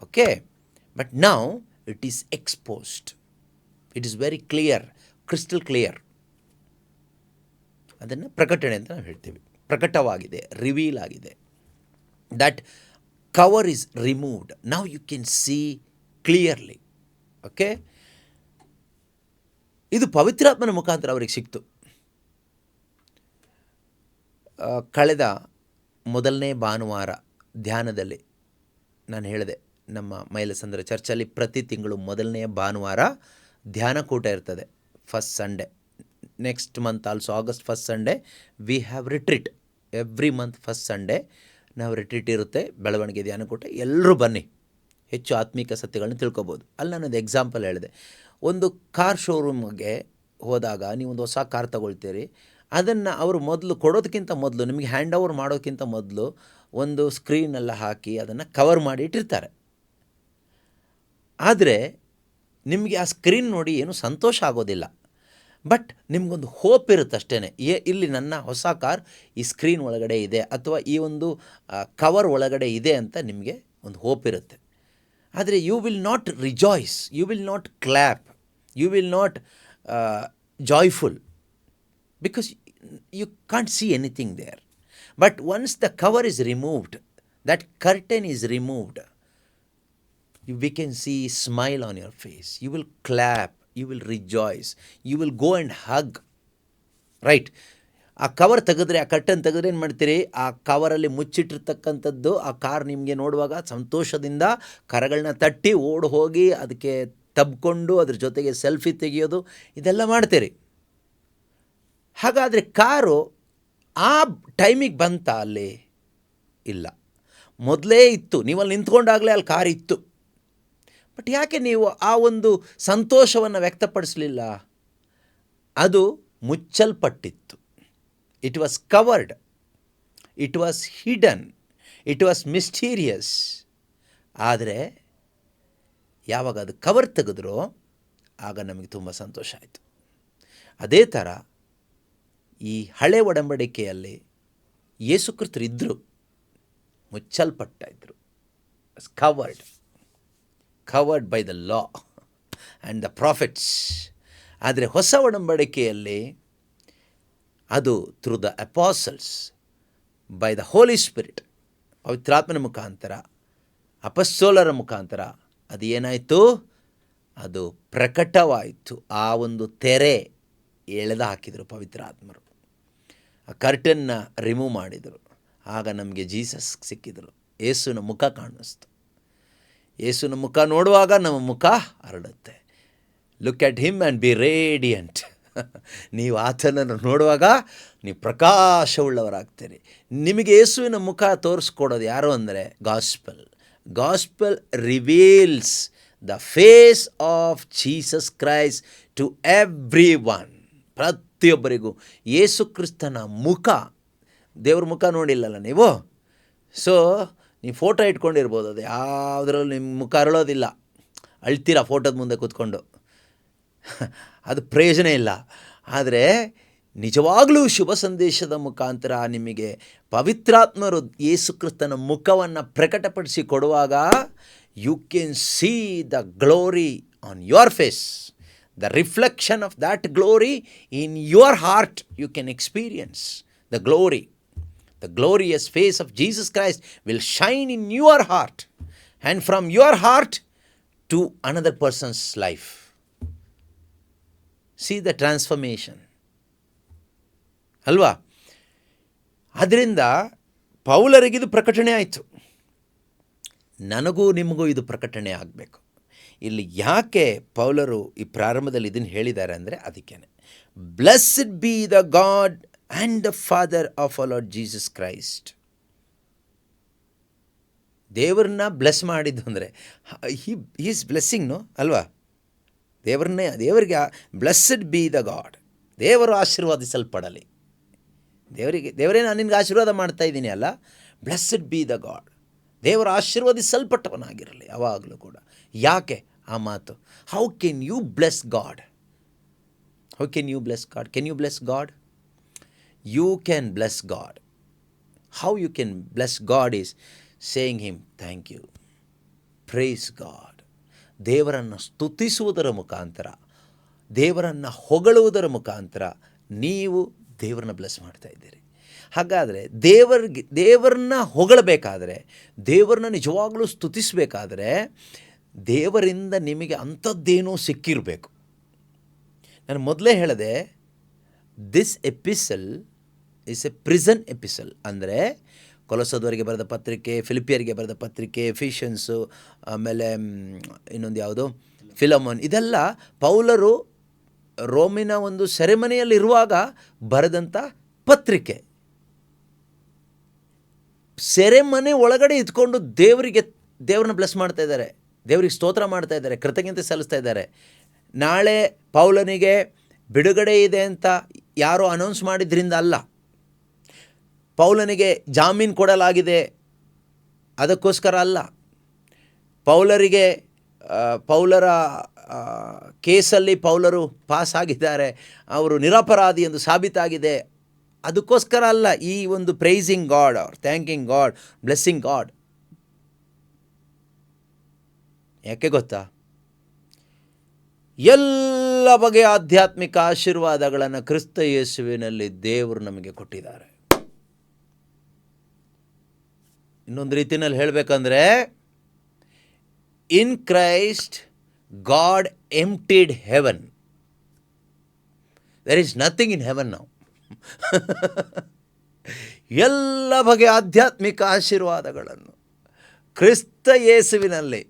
Okay, but now it is exposed. It is very clear, crystal clear. ಅದನ್ನು ಪ್ರಕಟಣೆ ಅಂತ ನಾವು ಹೇಳ್ತೀವಿ. ಪ್ರಕಟವಾಗಿದೆ, ರಿವೀಲ್ ಆಗಿದೆ. That cover is removed. Now you can see clearly. Okay, ಇದು ಪವಿತ್ರಾತ್ಮನ ಮುಖಾಂತರ ಅವರಿಗೆ ಸಿಕ್ತು. ಕಳೆದ ಮೊದಲನೇ ಭಾನುವಾರ ಧ್ಯಾನದಲ್ಲಿ ನಾನು ಹೇಳಿದೆ, ನಮ್ಮ ಮೈಲಸಂದ್ರ ಚರ್ಚಲ್ಲಿ ಪ್ರತಿ ತಿಂಗಳು ಮೊದಲನೆಯ ಭಾನುವಾರ ಧ್ಯಾನ ಕೂಟ ಇರ್ತದೆ, first Sunday. Next month also August first Sunday we have retreat. Every month first Sunday ನಾವು ರಿಟ್ರೀಟ್ ಇರುತ್ತೆ, ಬೆಳವಣಿಗೆ ಧ್ಯಾನ ಕೂಟ. ಎಲ್ಲರೂ ಬನ್ನಿ, ಹೆಚ್ಚು ಆತ್ಮಿಕ ಸತ್ಯಗಳನ್ನ ತಿಳ್ಕೊಬೋದು. ಅಲ್ಲಿ ನಾನೊಂದು ಎಕ್ಸಾಂಪಲ್ ಹೇಳಿದೆ. ಒಂದು ಕಾರ್ ಶೋರೂಮ್ಗೆ ಹೋದಾಗ ನೀವೊಂದು ಹೊಸ ಕಾರ್ ತಗೊಳ್ತೀರಿ, ಅದನ್ನು ಅವರು ಮೊದಲು ಕೊಡೋದಕ್ಕಿಂತ ಮೊದಲು, ನಿಮಗೆ ಹ್ಯಾಂಡ್ ಓವರ್ ಮಾಡೋದಕ್ಕಿಂತ ಮೊದಲು ಒಂದು ಸ್ಕ್ರೀನೆಲ್ಲ ಹಾಕಿ ಅದನ್ನು ಕವರ್ ಮಾಡಿ ಇಟ್ಟಿರ್ತಾರೆ. ಆದರೆ ನಿಮಗೆ ಆ ಸ್ಕ್ರೀನ್ ನೋಡಿ ಏನು ಸಂತೋಷ ಆಗೋದಿಲ್ಲ, ಬಟ್ ನಿಮಗೊಂದು ಹೋಪ್ ಇರುತ್ತೆ ಅಷ್ಟೇ. ಇಲ್ಲಿ ನನ್ನ ಹೊಸ ಕಾರ್ ಈ ಸ್ಕ್ರೀನ್ ಒಳಗಡೆ ಇದೆ ಅಥವಾ ಈ ಒಂದು ಕವರ್ ಒಳಗಡೆ ಇದೆ ಅಂತ ನಿಮಗೆ ಒಂದು ಹೋಪ್ ಇರುತ್ತೆ. ಆದರೆ you will not rejoice, you will not clap, you will not joyful, because you can't see anything there. But once the cover is removed, that curtain is removed, we can see smile on your face. You will clap, you will rejoice, you will go and hug. Right? ಆ cover ತೆಗೆದ್ರೆ, ಆ curtain ತೆಗೆದ್ರೆ ಏನು ಮಾಡ್ತೀರಿ, ಆ ಕವರಲ್ಲಿ ಮುಚ್ಚಿಟ್ಟಿರ್ತಕ್ಕಂಥದ್ದು ಆ car ನಿಮಗೆ ನೋಡುವಾಗ ಸಂತೋಷದಿಂದ ಕರಗಳನ್ನ ತಟ್ಟಿ ಓಡಿ ಹೋಗಿ ಅದಕ್ಕೆ ತಬ್ಕೊಂಡು ಅದ್ರ ಜೊತೆಗೆ ಸೆಲ್ಫಿ ತೆಗೆಯೋದು, ಇದೆಲ್ಲ ಮಾಡ್ತೀರಿ. ಹಾಗಾದರೆ ಕಾರು ಆ ಟೈಮಿಗೆ ಬಂತ ಅಲ್ಲಿ? ಇಲ್ಲ, ಮೊದಲೇ ಇತ್ತು. ನೀವಲ್ಲಿ ನಿಂತ್ಕೊಂಡಾಗಲೇ ಅಲ್ಲಿ ಕಾರ್ ಇತ್ತು. ಬಟ್ ಯಾಕೆ ನೀವು ಆ ಒಂದು ಸಂತೋಷವನ್ನು ವ್ಯಕ್ತಪಡಿಸಲಿಲ್ಲ? ಅದು ಮುಚ್ಚಲ್ಪಟ್ಟಿತ್ತು. It was covered, it was hidden, it was mysterious. ಆದರೆ ಯಾವಾಗ ಅದು ಕವರ್ ತೆಗೆದ್ರೋ ಆಗ ನಮಗೆ ತುಂಬ ಸಂತೋಷ ಆಯಿತು. ಅದೇ ಥರ ಈ ಹಳೆ ಒಡಂಬಡಿಕೆಯಲ್ಲಿ ಯೇಸುಕ್ರಿಸ್ತರು ಇದ್ದರು, ಮುಚ್ಚಲ್ಪಟ್ಟ ಇದ್ದರು, covered by the law and the prophets. ಆದರೆ ಹೊಸ ಒಡಂಬಡಿಕೆಯಲ್ಲಿ ಅದು through the apostles, by the Holy Spirit, ಪವಿತ್ರಾತ್ಮನ ಮುಖಾಂತರ, ಅಪಸ್ತೋಲರ ಮುಖಾಂತರ ಅದು ಏನಾಯಿತು? ಅದು ಪ್ರಕಟವಾಯಿತು. ಆ ಒಂದು ತೆರೆ ಎಳೆದು ಹಾಕಿದರು ಪವಿತ್ರಾತ್ಮರು, ಆ ಕರ್ಟನ್ನ ರಿಮೂವ್ ಮಾಡಿದರು. ಆಗ ನಮಗೆ ಜೀಸಸ್ ಸಿಕ್ಕಿದರು, ಯೇಸುವಿನ ಮುಖ ಕಾಣಿಸ್ತು. ಯೇಸುವಿನ ಮುಖ ನೋಡುವಾಗ ನಮ್ಮ ಮುಖ ಹರಡುತ್ತೆ. Look at him and be radiant. ನೀವು ಆತನನ್ನು ನೋಡುವಾಗ ನೀವು ಪ್ರಕಾಶವುಳ್ಳವರಾಗ್ತೀರಿ. ನಿಮಗೆ ಯೇಸುವಿನ ಮುಖ ತೋರಿಸ್ಕೊಡೋದು ಯಾರು ಅಂದರೆ gospel reveals the face of Jesus Christ to every one. ಪ್ರತಿಯೊಬ್ಬರಿಗೂ ಯೇಸು ಕ್ರಿಸ್ತನ ಮುಖ. ದೇವ್ರ ಮುಖ ನೋಡಿಲ್ಲಲ್ಲ ನೀವು, ಸೊ ನೀವು ಫೋಟೋ ಇಟ್ಕೊಂಡಿರ್ಬೋದು, ಅದು ಯಾವುದ್ರಲ್ಲೂ ನಿಮ್ಮ ಮುಖ ಅರಳೋದಿಲ್ಲ, ಅಳ್ತೀರ ಫೋಟೋದ ಮುಂದೆ ಕೂತ್ಕೊಂಡು, ಅದು ಪ್ರಯೋಜನ ಇಲ್ಲ. ಆದರೆ ನಿಜವಾಗಲೂ ಶುಭ ಸಂದೇಶದ ಮುಖಾಂತರ ನಿಮಗೆ ಪವಿತ್ರಾತ್ಮರು ಯೇಸು ಕ್ರಿಸ್ತನ ಮುಖವನ್ನು ಪ್ರಕಟಪಡಿಸಿ ಕೊಡುವಾಗ you can see the glory on your face. The reflection of that glory in your heart, you can experience the glory. The glorious face of Jesus Christ will shine in your heart, and from your heart to another person's life. See the transformation. ಅಲ್ವಾ? ಅದರಿಂದ ಪೌಲರಿಗಿದು ಪ್ರಕಟಣೆ ಆಯಿತು, ನನಗೂ ನಿಮಗೂ ಇದು ಪ್ರಕಟಣೆ ಆಗಬೇಕು. ಇಲ್ಲಿ ಯಾಕೆ ಪೌಲರು ಈ ಪ್ರಾರಂಭದಲ್ಲಿ ಇದನ್ನು ಹೇಳಿದ್ದಾರೆ ಅಂದರೆ ಅದಕ್ಕೇನೆ, blessed B the god and the father of our lord Jesus Christ. ದೇವರನ್ನ ಬ್ಲೆಸ್ ಮಾಡಿದ್ದು ಅಂದರೆ ಈಸ್ ಬ್ಲೆಸ್ಸಿಂಗ್ನು ಅಲ್ವಾ? ದೇವರಿಗೆ ಬ್ಲೆಸ್ಡ್ ಬಿ ದ ಗಾಡ್, ದೇವರು ಆಶೀರ್ವಾದಿಸಲ್ಪಡಲಿ. ದೇವರೇ ನಾನು ನಿನಗೆ ಆಶೀರ್ವಾದ ಮಾಡ್ತಾ ಇದ್ದೀನಿ ಅಲ್ಲ, ಬ್ಲೆಸ್ಡ್ ಬಿ ದ ಗಾಡ್, ದೇವರು ಆಶೀರ್ವದಿಸಲ್ಪಟ್ಟವನಾಗಿರಲಿ ಯಾವಾಗಲೂ ಕೂಡ. ಯಾಕೆ ಆ ಮಾತು? How can you bless God? How can you bless God? Can you bless God? You can bless God. How you can bless God is saying him thank you, praise God. ದೇವರನ್ನು ಸ್ತುತಿಸುವುದರ ಮುಖಾಂತರ, ದೇವರನ್ನು ಹೊಗಳುವುದರ ಮುಖಾಂತರ ನೀವು ದೇವ್ರನ್ನ ಬ್ಲೆಸ್ ಮಾಡ್ತಾ ಇದ್ದೀರಿ. ಹಾಗಾದರೆ ದೇವರನ್ನ ಹೊಗಳಬೇಕಾದ್ರೆ, ದೇವರನ್ನ ನಿಜವಾಗ್ಲೂ ಸ್ತುತಿಸಬೇಕಾದ್ರೆ ದೇವರಿಂದ ನಿಮಗೆ ಅಂಥದ್ದೇನೋ ಸಿಕ್ಕಿರಬೇಕು. ನಾನು ಮೊದಲೇ ಹೇಳಿದೆ, this epistle is a prison epistle. ಅಂದರೆ ಕೊಲೊಸದವರಿಗೆ ಬರೆದ ಪತ್ರಿಕೆ, ಫಿಲಿಪಿಯರಿಗೆ ಬರೆದ ಪತ್ರಿಕೆ, ಎಫಿಷಿಯನ್ಸು, ಆಮೇಲೆ ಇನ್ನೊಂದು ಯಾವುದು ಫಿಲಮೋನ್, ಇದೆಲ್ಲ ಪೌಲರು ರೋಮಿನ ಒಂದು ಸೆರೆಮನೆಯಲ್ಲಿರುವಾಗ ಬರೆದಂಥ ಪತ್ರಿಕೆ. ಸೆರೆಮನೆ ಒಳಗಡೆ ಇದ್ಕೊಂಡು ದೇವ್ರನ್ನ ಬ್ಲೆಸ್ ಮಾಡ್ತಾ ಇದ್ದಾರೆ, ದೇವರಿಗೆ ಸ್ತೋತ್ರ ಮಾಡ್ತಾ ಇದ್ದಾರೆ, ಕೃತಜ್ಞತೆ ಸಲ್ಲಿಸ್ತಾ ಇದ್ದಾರೆ. ನಾಳೆ ಪೌಲನಿಗೆ ಬಿಡುಗಡೆ ಇದೆ ಅಂತ ಯಾರೋ ಅನೌನ್ಸ್ ಮಾಡಿದ್ರಿಂದ ಅಲ್ಲ, ಪೌಲನಿಗೆ ಜಾಮೀನು ಕೊಡಲಾಗಿದೆ ಅದಕ್ಕೋಸ್ಕರ ಅಲ್ಲ, ಪೌಲರ ಕೇಸಲ್ಲಿ ಪೌಲರು ಪಾಸ್ ಆಗಿದ್ದಾರೆ, ಅವರು ನಿರಪರಾಧಿ ಎಂದು ಸಾಬೀತಾಗಿದೆ ಅದಕ್ಕೋಸ್ಕರ ಅಲ್ಲ ಈ ಒಂದು praising God or thanking God, blessing God. ಯಾಕೆ ಗೊತ್ತಾ? ಎಲ್ಲ ಬಗೆಯ ಆಧ್ಯಾತ್ಮಿಕ ಆಶೀರ್ವಾದಗಳನ್ನು ಕ್ರಿಸ್ತ ಯೇಸುವಿನಲ್ಲಿ ದೇವರು ನಮಗೆ ಕೊಟ್ಟಿದ್ದಾರೆ. ಇನ್ನೊಂದು ರೀತಿಯಲ್ಲಿ ಹೇಳಬೇಕಂದ್ರೆ, in Christ God emptied heaven. There is nothing in heaven now. ಎಲ್ಲ ಬಗೆಯ ಆಧ್ಯಾತ್ಮಿಕ ಆಶೀರ್ವಾದಗಳನ್ನು ಕ್ರಿಸ್ತ ಯೇಸುವಿನಲ್ಲಿ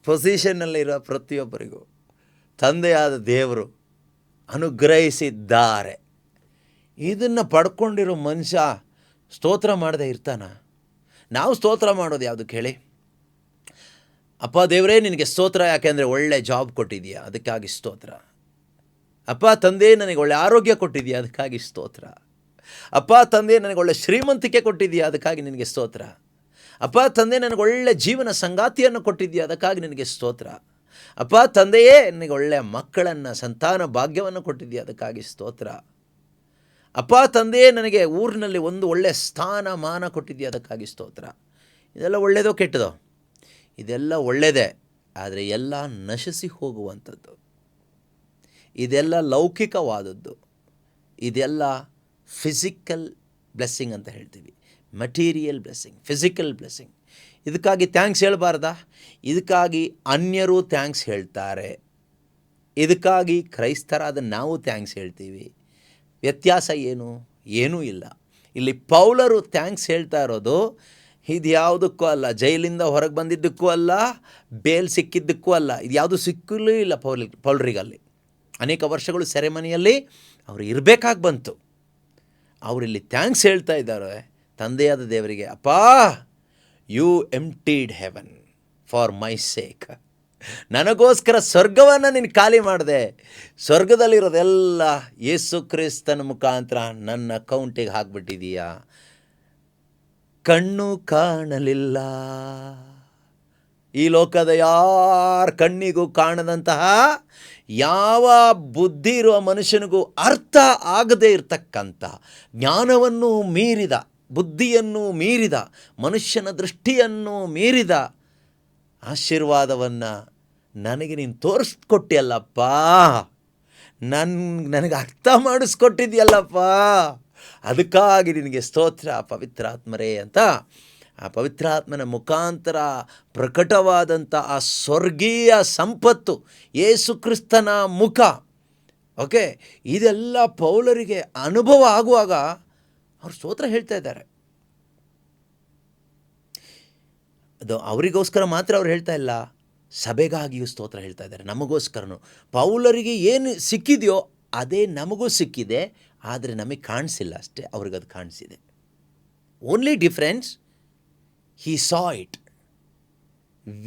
ಪೊಸಿಷನ್ನಲ್ಲಿರೋ ಪ್ರತಿಯೊಬ್ಬರಿಗೂ ತಂದೆಯಾದ ದೇವರು ಅನುಗ್ರಹಿಸಿದ್ದಾರೆ. ಇದನ್ನು ಪಡ್ಕೊಂಡಿರೋ ಮನುಷ್ಯ ಸ್ತೋತ್ರ ಮಾಡದೆ ಇರ್ತಾನ? ನಾವು ಸ್ತೋತ್ರ ಮಾಡೋದು ಯಾವುದಕ್ಕೆ ಹೇಳಿ? ಅಪ್ಪ ದೇವರೇ ನಿನಗೆ ಸ್ತೋತ್ರ, ಯಾಕೆಂದರೆ ಒಳ್ಳೆ ಜಾಬ್ ಕೊಟ್ಟಿದೆಯಾ ಅದಕ್ಕಾಗಿ ಸ್ತೋತ್ರ. ಅಪ್ಪ ತಂದೆ ನನಗೆ ಒಳ್ಳೆ ಆರೋಗ್ಯ ಕೊಟ್ಟಿದೆಯಾ ಅದಕ್ಕಾಗಿ ಸ್ತೋತ್ರ. ಅಪ್ಪ ತಂದೆ ನನಗೆ ಒಳ್ಳೆ ಶ್ರೀಮಂತಿಕೆ ಕೊಟ್ಟಿದೆಯಾ ಅದಕ್ಕಾಗಿ ನಿನಗೆ ಸ್ತೋತ್ರ. ಅಪ್ಪ ತಂದೆ ನನಗೆ ಒಳ್ಳೆ ಜೀವನ ಸಂಗಾತಿಯನ್ನು ಕೊಟ್ಟಿದೆಯಾ ಅದಕ್ಕಾಗಿ ನಿನಗೆ ಸ್ತೋತ್ರ. ಅಪ್ಪ ತಂದೆಯೇ ನನಗೆ ಒಳ್ಳೆಯ ಮಕ್ಕಳನ್ನು, ಸಂತಾನ ಭಾಗ್ಯವನ್ನು ಕೊಟ್ಟಿದೆಯಾ ಅದಕ್ಕಾಗಿ ಸ್ತೋತ್ರ. ಅಪ್ಪ ತಂದೆಯೇ ನನಗೆ ಊರಿನಲ್ಲಿ ಒಂದು ಒಳ್ಳೆಯ ಸ್ಥಾನಮಾನ ಕೊಟ್ಟಿದೆಯಾ ಅದಕ್ಕಾಗಿ ಸ್ತೋತ್ರ. ಇದೆಲ್ಲ ಒಳ್ಳೆಯದೋ ಕೆಟ್ಟದೋ? ಇದೆಲ್ಲ ಒಳ್ಳೆಯದೇ, ಆದರೆ ಎಲ್ಲ ನಶಿಸಿ ಹೋಗುವಂಥದ್ದು. ಇದೆಲ್ಲ ಲೌಕಿಕವಾದದ್ದು. ಇದೆಲ್ಲ ಫಿಸಿಕಲ್ ಬ್ಲೆಸ್ಸಿಂಗ್ ಅಂತ ಹೇಳ್ತೀವಿ, ಮಟೀರಿಯಲ್ ಬ್ಲೆಸ್ಸಿಂಗ್, ಫಿಸಿಕಲ್ ಬ್ಲೆಸ್ಸಿಂಗ್. ಇದಕ್ಕಾಗಿ ಥ್ಯಾಂಕ್ಸ್ ಹೇಳಬಾರ್ದಾ? ಇದಕ್ಕಾಗಿ ಅನ್ಯರು ಥ್ಯಾಂಕ್ಸ್ ಹೇಳ್ತಾರೆ, ಇದಕ್ಕಾಗಿ ಕ್ರೈಸ್ತರಾದ ನಾವು ಥ್ಯಾಂಕ್ಸ್ ಹೇಳ್ತೀವಿ. ವ್ಯತ್ಯಾಸ ಏನು? ಏನೂ ಇಲ್ಲ. ಇಲ್ಲಿ ಪೌಲರು ಥ್ಯಾಂಕ್ಸ್ ಹೇಳ್ತಾ ಇರೋದು ಇದು ಯಾವುದಕ್ಕೂ ಅಲ್ಲ, ಜೈಲಿಂದ ಹೊರಗೆ ಬಂದಿದ್ದಕ್ಕೂ ಅಲ್ಲ, ಬೇಲ್ ಸಿಕ್ಕಿದ್ದಕ್ಕೂ ಅಲ್ಲ. ಇದು ಯಾವುದು ಸಿಕ್ಕಲೂ ಇಲ್ಲ ಪೌಲರಿಗಲ್ಲಿ. ಅನೇಕ ವರ್ಷಗಳು ಸೆರೆಮನಿಯಲ್ಲಿ ಅವರು ಇರಬೇಕಾಗಿ ಬಂತು. ಅವರಿಲ್ಲಿ ಥ್ಯಾಂಕ್ಸ್ ಹೇಳ್ತಾ ಇದ್ದಾರೆ ತಂದೆಯಾದ ದೇವರಿಗೆ. ಅಪ್ಪ, you emptied heaven for my sake. ನನಗೋಸ್ಕರ ಸ್ವರ್ಗವನ್ನು ನೀನು ಖಾಲಿ ಮಾಡಿದೆ. ಸ್ವರ್ಗದಲ್ಲಿರೋದೆಲ್ಲ ಯೇಸು ಕ್ರಿಸ್ತನ ಮುಖಾಂತರ ನನ್ನ ಅಕೌಂಟಿಗೆ ಹಾಕ್ಬಿಟ್ಟಿದೀಯಾ. ಕಣ್ಣು ಕಾಣಲಿಲ್ಲ, ಈ ಲೋಕದ ಯಾರ ಕಣ್ಣಿಗೂ ಕಾಣದಂತಹ, ಯಾವ ಬುದ್ಧಿ ಇರುವ ಮನುಷ್ಯನಿಗೂ ಅರ್ಥ ಆಗದೇ ಇರತಕ್ಕಂಥ, ಜ್ಞಾನವನ್ನು ಮೀರಿದ, ಬುದ್ಧಿಯನ್ನು ಮೀರಿದ, ಮನುಷ್ಯನ ದೃಷ್ಟಿಯನ್ನು ಮೀರಿದ ಆಶೀರ್ವಾದವನ್ನು ನನಗೆ ನೀನು ತೋರಿಸ್ಕೊಟ್ಟಿಯಲ್ಲಪ್ಪ, ನನಗೆ ಅರ್ಥ ಮಾಡಿಸ್ಕೊಟ್ಟಿದ್ಯಲ್ಲಪ್ಪ, ಅದಕ್ಕಾಗಿ ನಿನಗೆ ಸ್ತೋತ್ರ ಪವಿತ್ರಾತ್ಮರೇ ಅಂತ ಆ ಪವಿತ್ರಾತ್ಮನ ಮುಖಾಂತರ ಪ್ರಕಟವಾದಂಥ ಆ ಸ್ವರ್ಗೀಯ ಸಂಪತ್ತು, ಯೇಸು ಕ್ರಿಸ್ತನ ಮುಖ, ಓಕೆ, ಇದೆಲ್ಲ ಪೌಲರಿಗೆ ಅನುಭವ ಆಗುವಾಗ ಅವರು ಸ್ತೋತ್ರ ಹೇಳ್ತಾ ಇದ್ದಾರೆ. ಅದು ಅವರಿಗೋಸ್ಕರ ಮಾತ್ರ ಅವ್ರು ಹೇಳ್ತಾ ಇಲ್ಲ, ಸಭೆಗಾಗಿಯೂ ಸ್ತೋತ್ರ ಹೇಳ್ತಾ ಇದ್ದಾರೆ, ನಮಗೋಸ್ಕರನು. ಪೌಲರಿಗೆ ಏನು ಸಿಕ್ಕಿದೆಯೋ ಅದೇ ನಮಗೂ ಸಿಕ್ಕಿದೆ, ಆದರೆ ನಮಗೆ ಕಾಣಿಸಿಲ್ಲ ಅಷ್ಟೇ, ಅವ್ರಿಗದು ಕಾಣಿಸಿದೆ. Only difference, he saw it,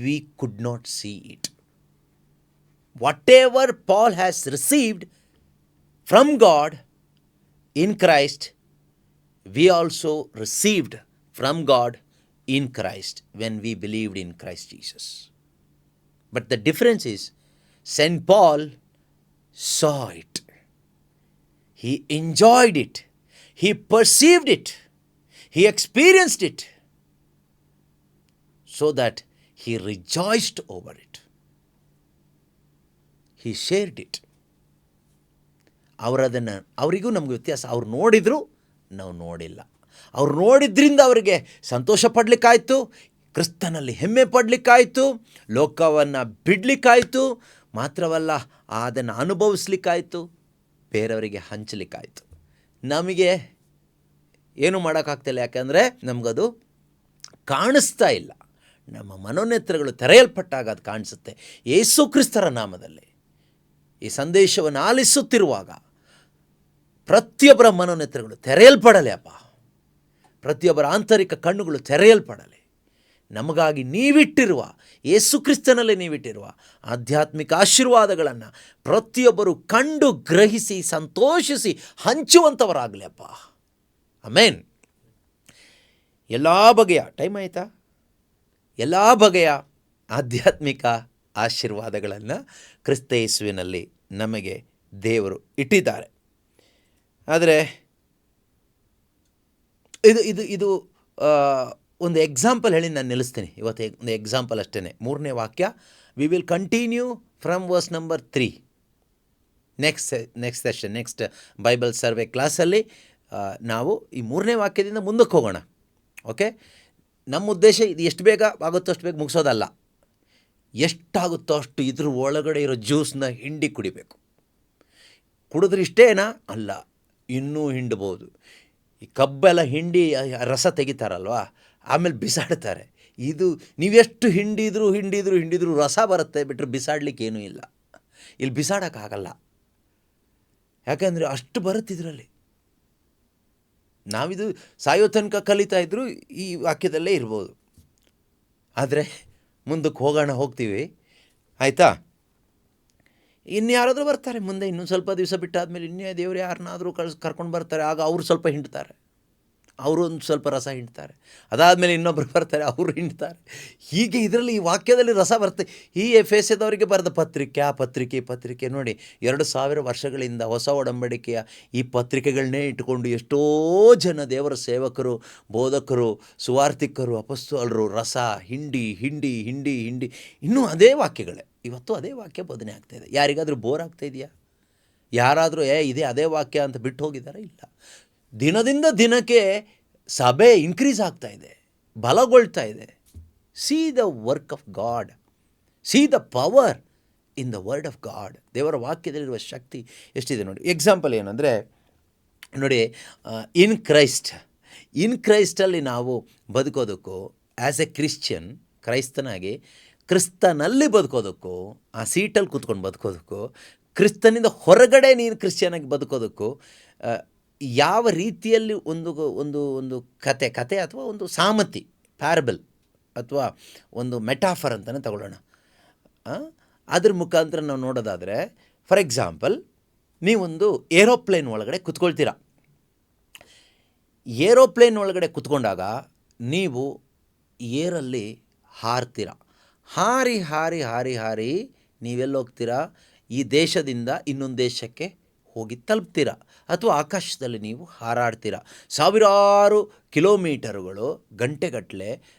we could not see it. Whatever Paul has received from God in Christ, we also received from God in Christ when we believed in Christ Jesus. But the difference is, St. Paul saw it, he enjoyed it, he perceived it, he experienced it, so that he rejoiced over it. He shared it. ಅವರದನ್ನು ಅವರಿಗೂ ನಮಗೂ ವ್ಯತ್ಯಾಸ. ಅವ್ರು ನೋಡಿದರು, ನಾವು ನೋಡಿಲ್ಲ. ಅವ್ರು ನೋಡಿದ್ರಿಂದ ಅವರಿಗೆ ಸಂತೋಷ ಪಡಲಿಕ್ಕಾಯ್ತು, ಕ್ರಿಸ್ತನಲ್ಲಿ ಹೆಮ್ಮೆ ಪಡಲಿಕ್ಕಾಯ್ತು, ಲೋಕವನ್ನು ಬಿಡಲಿಕ್ಕಾಯ್ತು, ಮಾತ್ರವಲ್ಲ ಅದನ್ನು ಅನುಭವಿಸ್ಲಿಕ್ಕಾಯ್ತು, ಬೇರೆಯವರಿಗೆ ಹಂಚಲಿಕ್ಕಾಯ್ತು. ನಮಗೆ ಏನು ಮಾಡೋಕ್ಕಾಗ್ತಿಲ್ಲ, ಯಾಕಂದರೆ ನಮಗದು ಕಾಣಿಸ್ತಾ ಇಲ್ಲ. ನಮ್ಮ ಮನೋನೇತ್ರಗಳು ತೆರೆಯಲ್ಪಟ್ಟಾಗ ಅದು ಕಾಣಿಸುತ್ತೆ. ಯೇಸು ಕ್ರಿಸ್ತರ ನಾಮದಲ್ಲಿ ಈ ಸಂದೇಶವನ್ನು ಆಲಿಸುತ್ತಿರುವಾಗ ಪ್ರತಿಯೊಬ್ಬರ ಮನೋನೇತ್ರಗಳು ತೆರೆಯಲ್ಪಡಲಿ ಅಪ್ಪ, ಪ್ರತಿಯೊಬ್ಬರ ಆಂತರಿಕ ಕಣ್ಣುಗಳು ತೆರೆಯಲ್ಪಡಲಿ. ನಮಗಾಗಿ ನೀವಿಟ್ಟಿರುವ, ಯೇಸು ಕ್ರಿಸ್ತನಲ್ಲಿ ನೀವಿಟ್ಟಿರುವ ಆಧ್ಯಾತ್ಮಿಕ ಆಶೀರ್ವಾದಗಳನ್ನು ಪ್ರತಿಯೊಬ್ಬರು ಕಂಡು ಗ್ರಹಿಸಿ ಸಂತೋಷಿಸಿ ಹಂಚುವಂಥವರಾಗಲಿ ಅಪ್ಪ. ಆಮೇನ್. ಎಲ್ಲ ಬಗೆಯ ಟೈಮ್ ಆಯಿತಾ? ಎಲ್ಲ ಬಗೆಯ ಆಧ್ಯಾತ್ಮಿಕ ಆಶೀರ್ವಾದಗಳನ್ನು ಕ್ರಿಸ್ತ ಯೇಸುವಿನಲ್ಲಿ ನಮಗೆ ದೇವರು ಇಟ್ಟಿದ್ದಾರೆ. ಆದರೆ ಇದು ಒಂದು ಎಕ್ಸಾಂಪಲ್ ಹೇಳಿ ನಾನು ನಿಲ್ಲಿಸ್ತೀನಿ. ಇವತ್ತು ಒಂದು ಎಕ್ಸಾಂಪಲ್ ಅಷ್ಟೇ. 3ನೇ ವಾಕ್ಯ. We will continue from verse number 3 next session, next Bible survey ಕ್ಲಾಸಲ್ಲಿ ನಾವು ಈ 3ನೇ ವಾಕ್ಯದಿಂದ ಮುಂದಕ್ಕೆ ಹೋಗೋಣ. ಓಕೆ, ನಮ್ಮ ಉದ್ದೇಶ ಇದು ಎಷ್ಟು ಬೇಗ ಆಗುತ್ತೋ ಅಷ್ಟು ಬೇಗ ಮುಗಿಸೋದಲ್ಲ. ಎಷ್ಟಾಗುತ್ತೋ ಅಷ್ಟು ಇದ್ರ ಒಳಗಡೆ ಇರೋ ಜ್ಯೂಸನ್ನ ಹಿಂಡಿ ಕುಡಿಬೇಕು. ಕುಡಿದ್ರೆ ಇಷ್ಟೇನಾ? ಅಲ್ಲ, ಇನ್ನೂ ಹಿಂಡ್ಬೋದು. ಈ ಕಬ್ಬೆಲ್ಲ ಹಿಂಡಿ ರಸ ತೆಗಿತಾರಲ್ವ, ಆಮೇಲೆ ಬಿಸಾಡ್ತಾರೆ. ಇದು ನೀವೆಷ್ಟು ಹಿಂಡಿದ್ರು ರಸ ಬರುತ್ತೆ, ಬಿಟ್ಟರೆ ಬಿಸಾಡ್ಲಿಕ್ಕೆ ಏನೂ ಇಲ್ಲ. ಇಲ್ಲಿ ಬಿಸಾಡೋಕ್ಕಾಗಲ್ಲ, ಯಾಕಂದರೆ ಅಷ್ಟು ಬರುತ್ತೆ ಇದರಲ್ಲಿ. ನಾವಿದು ಸಾಯೋ ತನಕ ಕಲಿತಾ ಇದ್ದರೂ ಈ ವಾಕ್ಯದಲ್ಲೇ ಇರ್ಬೋದು. ಆದರೆ ಮುಂದಕ್ಕೆ ಹೋಗ್ತೀವಿ, ಆಯಿತಾ? ಇನ್ಯಾರಾದರೂ ಬರ್ತಾರೆ ಮುಂದೆ, ಇನ್ನೊಂದು ಸ್ವಲ್ಪ ದಿವಸ ಬಿಟ್ಟಾದಮೇಲೆ ದೇವರು ಯಾರನ್ನಾದರೂ ಕರ್ಕೊಂಡು ಬರ್ತಾರೆ. ಆಗ ಅವರು ಸ್ವಲ್ಪ ಹಿಂಡ್ತಾರೆ, ಅವರು ಒಂದು ಸ್ವಲ್ಪ ರಸ ಹಿಂಡ್ತಾರೆ. ಅದಾದಮೇಲೆ ಇನ್ನೊಬ್ಬರು ಬರ್ತಾರೆ, ಅವರು ಹಿಂಡ್ತಾರೆ. ಹೀಗೆ ಇದರಲ್ಲಿ ಈ ವಾಕ್ಯದಲ್ಲಿ ರಸ ಬರುತ್ತೆ. ಈ ಎಫೆಸದವರಿಗೆ ಬರೆದ ಪತ್ರಿಕೆ, ಆ ಪತ್ರಿಕೆ ನೋಡಿ, 2000 ವರ್ಷಗಳಿಂದ ಹೊಸ ಒಡಂಬಡಿಕೆಯ ಈ ಪತ್ರಿಕೆಗಳನ್ನೇ ಇಟ್ಟುಕೊಂಡು ಎಷ್ಟೋ ಜನ ದೇವರ ಸೇವಕರು, ಬೋಧಕರು, ಸುವಾರ್ತಿಕರು, ಅಪೊಸ್ತಲರು ರಸ ಹಿಂಡಿ ಇನ್ನೂ ಅದೇ ವಾಕ್ಯಗಳೇ. ಇವತ್ತು ಅದೇ ವಾಕ್ಯ ಬೋಧನೆ ಆಗ್ತಾಯಿದೆ. ಯಾರಿಗಾದರೂ ಬೋರ್ ಆಗ್ತಾಯಿದೆಯಾ? ಯಾರಾದರೂ ಇದೇ ಅದೇ ವಾಕ್ಯ ಅಂತ ಬಿಟ್ಟು ಹೋಗಿದ್ದಾರೆ? ಇಲ್ಲ. ದಿನದಿಂದ ದಿನಕ್ಕೆ ಸಭೆ ಇನ್ಕ್ರೀಸ್ ಆಗ್ತಾ ಇದೆ, ಬಲಗೊಳ್ತಾ ಇದೆ. C the work of god, C the power in the word of god. ದೇವರ ವಾಕ್ಯದಲ್ಲಿರುವ ಶಕ್ತಿ ಎಷ್ಟಿದೆ ನೋಡಿ. ಎಕ್ಸಾಂಪಲ್ ಏನಂದರೆ ನೋಡಿ, ಇನ್ ಕ್ರೈಸ್ಟಲ್ಲಿ ನಾವು ಬದುಕೋದಕ್ಕೂ, ಆ್ಯಸ್ ಎ ಕ್ರಿಶ್ಚಿಯನ್, ಕ್ರೈಸ್ತನಾಗಿ ಕ್ರಿಸ್ತನಲ್ಲಿ ಬದುಕೋದಕ್ಕೂ, ಆ ಸೀಟಲ್ಲಿ ಕೂತ್ಕೊಂಡು ಬದುಕೋದಕ್ಕೂ, ಕ್ರಿಸ್ತನಿಂದ ಹೊರಗಡೆ ನೀನು ಕ್ರಿಶ್ಚಿಯನಾಗಿ ಬದುಕೋದಕ್ಕೂ ಯಾವ ರೀತಿಯಲ್ಲಿ ಒಂದು ಕತೆ ಅಥವಾ ಒಂದು ಸಾಮತಿ, ಪ್ಯಾರಬಲ್ ಅಥವಾ ಒಂದು ಮೆಟಾಫರ್ ಅಂತಲೇ ತಗೊಳ್ಳೋಣ. ಅದ್ರ ಮುಖಾಂತರ ನಾವು ನೋಡೋದಾದರೆ, ಫಾರ್ ಎಕ್ಸಾಂಪಲ್, ನೀವೊಂದು ಏರೋಪ್ಲೇನ್ ಒಳಗಡೆ ಕೂತ್ಕೊಳ್ತೀರ. ಏರೋಪ್ಲೇನ್ ಒಳಗಡೆ ಕೂತ್ಕೊಂಡಾಗ ನೀವು ಏರಲ್ಲಿ ಹಾರ್ತೀರ. ಹಾರಿ ನೀವೆಲ್ಲಿ ಹೋಗ್ತೀರಾ? ಈ ದೇಶದಿಂದ ಇನ್ನೊಂದು ದೇಶಕ್ಕೆ ಹೋಗಿ ತಲುಪ್ತೀರ, ಅಥವಾ ಆಕಾಶದಲ್ಲಿ ನೀವು ಹಾರಾಡ್ತೀರ. ಸಾವಿರಾರು ಕಿಲೋಮೀಟರುಗಳು, ಗಂಟೆಗಟ್ಟಲೆ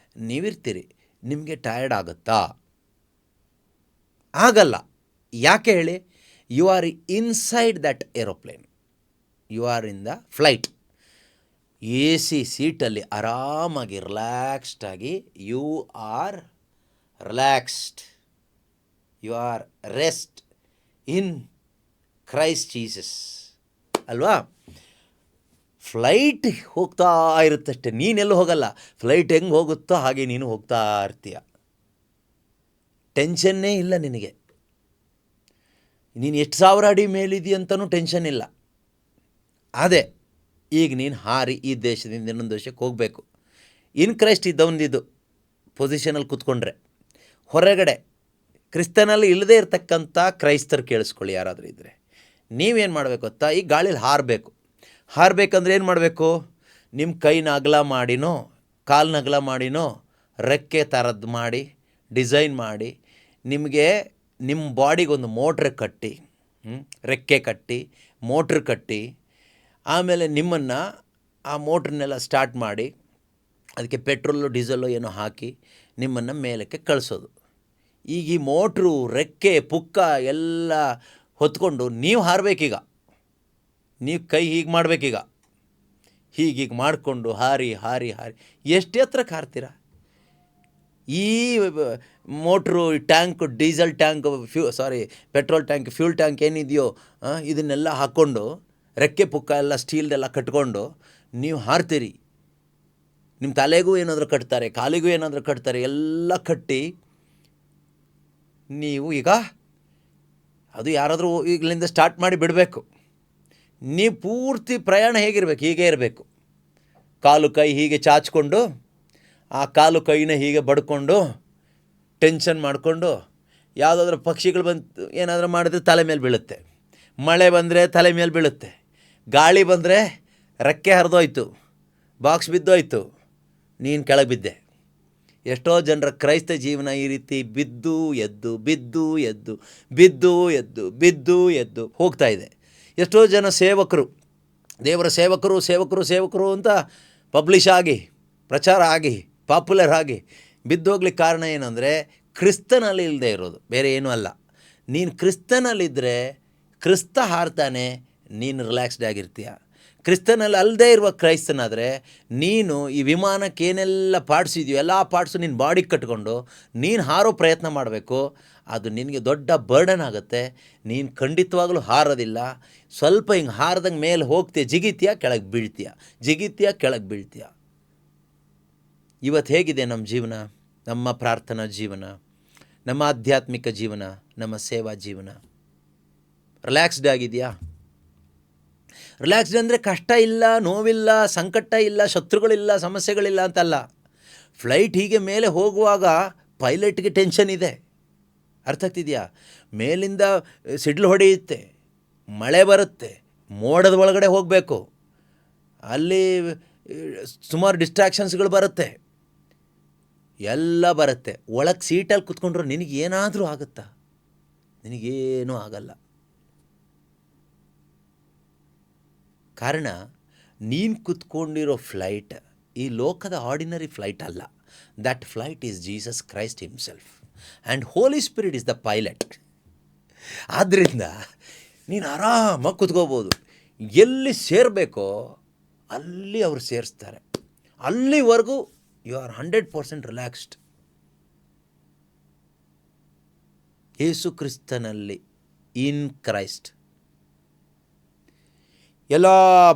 ನೀವಿರ್ತೀರಿ. ನಿಮಗೆ ಟಯರ್ಡ್ ಆಗುತ್ತಾ? ಆಗಲ್ಲ. ಯಾಕೆ ಹೇಳಿ? You are inside that aeroplane, you are in the flight. AC ಸೀಟಲ್ಲಿ ಆರಾಮಾಗಿ ರಿಲ್ಯಾಕ್ಸ್ಡಾಗಿ you are relaxed, you are rest in Christ Jesus ಅಲ್ವಾ? ಫ್ಲೈಟ್ ಹೋಗ್ತಾ ಇರುತ್ತಷ್ಟೆ, ನೀನೆಲ್ಲೂ ಹೋಗಲ್ಲ. ಫ್ಲೈಟ್ ಹೆಂಗೆ ಹೋಗುತ್ತೋ ಹಾಗೆ ನೀನು ಹೋಗ್ತಾ ಇರ್ತೀಯ. ಟೆನ್ಷನ್ನೇ ಇಲ್ಲ ನಿನಗೆ. ನೀನು ಎಷ್ಟು ಸಾವಿರ ಅಡಿ ಮೇಲಿದೆಯಂತನೂ ಟೆನ್ಷನ್ ಇಲ್ಲ. ಅದೇ ಈಗ ನೀನು ಹಾರಿ ಈ ದೇಶದಿಂದ ಇನ್ನೊಂದು ದೇಶಕ್ಕೆ ಹೋಗಬೇಕು. ಇನ್ ಕ್ರೈಸ್ಟ್ ಇದ್ದವನಿದ್ದು ಪೊಸಿಷನಲ್ಲಿ ಕೂತ್ಕೊಂಡ್ರೆ, ಹೊರಗಡೆ ಕ್ರಿಸ್ತನಲ್ಲಿ ಇಲ್ಲದೇ ಇರತಕ್ಕಂಥ ಕ್ರೈಸ್ತರು ಕೇಳಿಸ್ಕೊಳ್ಳಿ ಯಾರಾದರೂ ಇದ್ದರೆ, ನೀವೇನು ಮಾಡಬೇಕು ಗೊತ್ತಾ? ಈ ಗಾಳೀಲಿ ಹಾರಬೇಕಂದ್ರೆ ಏನು ಮಾಡಬೇಕು? ನಿಮ್ಮ ಕೈನ ಅಗಲ ಮಾಡಿನೋ, ಕಾಲನ್ನ ಅಗಲ ಮಾಡಿನೋ, ರೆಕ್ಕೆ ಥರದ್ದು ಮಾಡಿ, ಡಿಸೈನ್ ಮಾಡಿ, ನಿಮಗೆ ನಿಮ್ಮ ಬಾಡಿಗೊಂದು ಮೋಟ್ರ್ ಕಟ್ಟಿ, ರೆಕ್ಕೆ ಕಟ್ಟಿ, ಮೋಟ್ರ್ ಕಟ್ಟಿ, ಆಮೇಲೆ ನಿಮ್ಮನ್ನು ಆ ಮೋಟ್ರನ್ನೆಲ್ಲ ಸ್ಟಾರ್ಟ್ ಮಾಡಿ, ಅದಕ್ಕೆ ಪೆಟ್ರೋಲು ಡೀಸೆಲ್ಲು ಏನೋ ಹಾಕಿ ನಿಮ್ಮನ್ನು ಮೇಲಕ್ಕೆ ಕಳಿಸೋದು. ಈಗ ಈ ಮೋಟ್ರು, ರೆಕ್ಕೆ, ಪುಕ್ಕ ಎಲ್ಲ ಹೊತ್ಕೊಂಡು ನೀವು ಹಾರಬೇಕೀಗ. ನೀವು ಕೈ ಹೀಗೆ ಮಾಡಬೇಕೀಗ, ಹೀಗೀಗೆ ಮಾಡಿಕೊಂಡು ಹಾರಿ ಹಾರಿ ಹಾರಿ ಎಷ್ಟು ಎತ್ತರಕ್ಕೆ ಹಾರ್ತೀರ? ಈ motor, tank, diesel tank, petrol tank, fuel tank ಏನಿದೆಯೋ ಇದನ್ನೆಲ್ಲ ಹಾಕ್ಕೊಂಡು ರೆಕ್ಕೆ ಪುಕ್ಕ ಎಲ್ಲ ಸ್ಟೀಲ್ದೆಲ್ಲ ಕಟ್ಕೊಂಡು ನೀವು ಹಾರ್ತೀರಿ. ನಿಮ್ಮ ತಲೆಗೂ ಏನಾದರೂ ಕಟ್ತಾರೆ, ಕಾಲಿಗೂ ಏನಾದರೂ ಕಟ್ತಾರೆ, ಎಲ್ಲ ಕಟ್ಟಿ ನೀವು ಈಗ ಅದು ಯಾರಾದರೂ ಈಗಲಿಂದ ಸ್ಟಾರ್ಟ್ ಮಾಡಿ ಬಿಡಬೇಕು. ನೀವು ಪೂರ್ತಿ ಪ್ರಯಾಣ ಹೇಗಿರಬೇಕು? ಹೀಗೆ ಇರಬೇಕು. ಕಾಲು ಕೈ ಹೀಗೆ ಚಾಚಿಕೊಂಡು, ಆ ಕಾಲು ಕೈನ ಹೀಗೆ ಬಡ್ಕೊಂಡು ಟೆನ್ಷನ್ ಮಾಡಿಕೊಂಡು, ಯಾವುದಾದ್ರೂ ಪಕ್ಷಿಗಳು ಬಂದು ಏನಾದರೂ ಮಾಡಿದ್ರೆ ತಲೆ ಮೇಲೆ ಬೀಳುತ್ತೆ, ಮಳೆ ಬಂದರೆ ತಲೆ ಮೇಲೆ ಬೀಳುತ್ತೆ, ಗಾಳಿ ಬಂದರೆ ರೆಕ್ಕೆ ಹರಿದೋಯ್ತು, ಬಾಕ್ಸ್ ಬಿದ್ದೋಯ್ತು, ನೀನು ಕೆಳಗೆ ಬಿದ್ದೆ. ಎಷ್ಟೋ ಜನರ ಕ್ರೈಸ್ತ ಜೀವನ ಈ ರೀತಿ ಬಿದ್ದು ಎದ್ದು ಬಿದ್ದು ಎದ್ದು ಬಿದ್ದು ಎದ್ದು ಬಿದ್ದು ಎದ್ದು ಹೋಗ್ತಾ ಇದೆ. ಎಷ್ಟೋ ಜನ ಸೇವಕರು, ದೇವರ ಸೇವಕರು ಸೇವಕರು ಸೇವಕರು ಅಂತ ಪಬ್ಲಿಷ್ ಆಗಿ, ಪ್ರಚಾರ ಆಗಿ, ಪಾಪ್ಯುಲರ್ ಆಗಿ ಬಿದ್ದೋಗ್ಲಿಕ್ಕೆ ಕಾರಣ ಏನಂದರೆ ಕ್ರಿಸ್ತನಲ್ಲಿ ಇಲ್ಲದೆ ಇರೋದು, ಬೇರೆ ಏನೂ ಅಲ್ಲ. ನೀನು ಕ್ರಿಸ್ತನಲ್ಲಿದ್ದರೆ ಕ್ರಿಸ್ತ ಹಾರ್ತಾನೆ, ನೀನು ರಿಲ್ಯಾಕ್ಸ್ಡ್ ಆಗಿರ್ತೀಯ. ಕ್ರಿಸ್ತನಲ್ಲಿ ಅಲ್ಲದೆ ಇರುವ ಕ್ರೈಸ್ತನಾದರೆ ನೀನು ಈ ವಿಮಾನಕ್ಕೆ ಏನೆಲ್ಲ ಪಾರ್ಟ್ಸ್ ಇದೆಯೋ ಎಲ್ಲ ಪಾರ್ಟ್ಸು ನಿನ್ನ ಬಾಡಿಗೆ ಕಟ್ಕೊಂಡು ನೀನು ಹಾರೋ ಪ್ರಯತ್ನ ಮಾಡಬೇಕು. ಅದು ನಿನಗೆ ದೊಡ್ಡ ಬರ್ಡನ್ ಆಗುತ್ತೆ. ನೀನು ಖಂಡಿತವಾಗಲೂ ಹಾರೋದಿಲ್ಲ. ಸ್ವಲ್ಪ ಹಿಂಗೆ ಹಾರದಂಗೆ ಮೇಲೆ ಹೋಗ್ತೀಯ, ಜಿಗಿತೀಯ, ಕೆಳಗೆ ಬೀಳ್ತೀಯ, ಜಿಗಿತೀಯ, ಕೆಳಗೆ ಬೀಳ್ತೀಯ. ಇವತ್ತು ಹೇಗಿದೆ ನಮ್ಮ ಜೀವನ, ನಮ್ಮ ಪ್ರಾರ್ಥನಾ ಜೀವನ, ನಮ್ಮ ಆಧ್ಯಾತ್ಮಿಕ ಜೀವನ, ನಮ್ಮ ಸೇವಾ ಜೀವನ? ರಿಲ್ಯಾಕ್ಸ್ಡ್ ಆಗಿದೆಯಾ? ರಿಲ್ಯಾಕ್ಸ್ಡ್ ಅಂದರೆ ಕಷ್ಟ ಇಲ್ಲ, ನೋವಿಲ್ಲ, ಸಂಕಟ ಇಲ್ಲ, ಶತ್ರುಗಳಿಲ್ಲ, ಸಮಸ್ಯೆಗಳಿಲ್ಲ ಅಂತಲ್ಲ. ಫ್ಲೈಟ್ ಹೀಗೆ ಮೇಲೆ ಹೋಗುವಾಗ ಪೈಲಟ್ಗೆ ಟೆನ್ಷನ್ ಇದೆ, ಅರ್ಥ ಆಗ್ತಿದೆಯಾ? ಮೇಲಿಂದ ಸಿಡ್ಲು ಹೊಡೆಯುತ್ತೆ, ಮಳೆ ಬರುತ್ತೆ, ಮೋಡದ ಒಳಗಡೆ ಹೋಗಬೇಕು, ಅಲ್ಲಿ ಸುಮಾರು ಡಿಸ್ಟ್ರಾಕ್ಷನ್ಸ್ಗಳು ಬರುತ್ತೆ, ಎಲ್ಲ ಬರುತ್ತೆ. ಒಳಗೆ ಸೀಟಲ್ಲಿ ಕೂತ್ಕೊಂಡ್ರೆ ನಿನಗೇನಾದರೂ ಆಗುತ್ತಾ? ನಿನಗೇನೂ ಆಗಲ್ಲ. ಕಾರಣ ನೀನು ಕೂತ್ಕೊಂಡಿರೋ ಫ್ಲೈಟ್ ಈ ಲೋಕದ ಆರ್ಡಿನರಿ ಫ್ಲೈಟ್ ಅಲ್ಲ. That flight is Jesus Christ himself and Holy Spirit is the pilot. ಆದ್ದರಿಂದ ನೀನು ಆರಾಮಾಗಿ ಕೂತ್ಕೋಬೋದು. ಎಲ್ಲಿ ಸೇರಬೇಕೋ ಅಲ್ಲಿ ಅವರು ಸೇರಿಸ್ತಾರೆ. ಅಲ್ಲಿವರೆಗೂ ಯು ಆರ್ 100% ರಿಲ್ಯಾಕ್ಸ್ಡ್. ಯೇಸು ಕ್ರಿಸ್ತನಲ್ಲಿ, ಇನ್ ಕ್ರೈಸ್ಟ್, ಎಲ್ಲ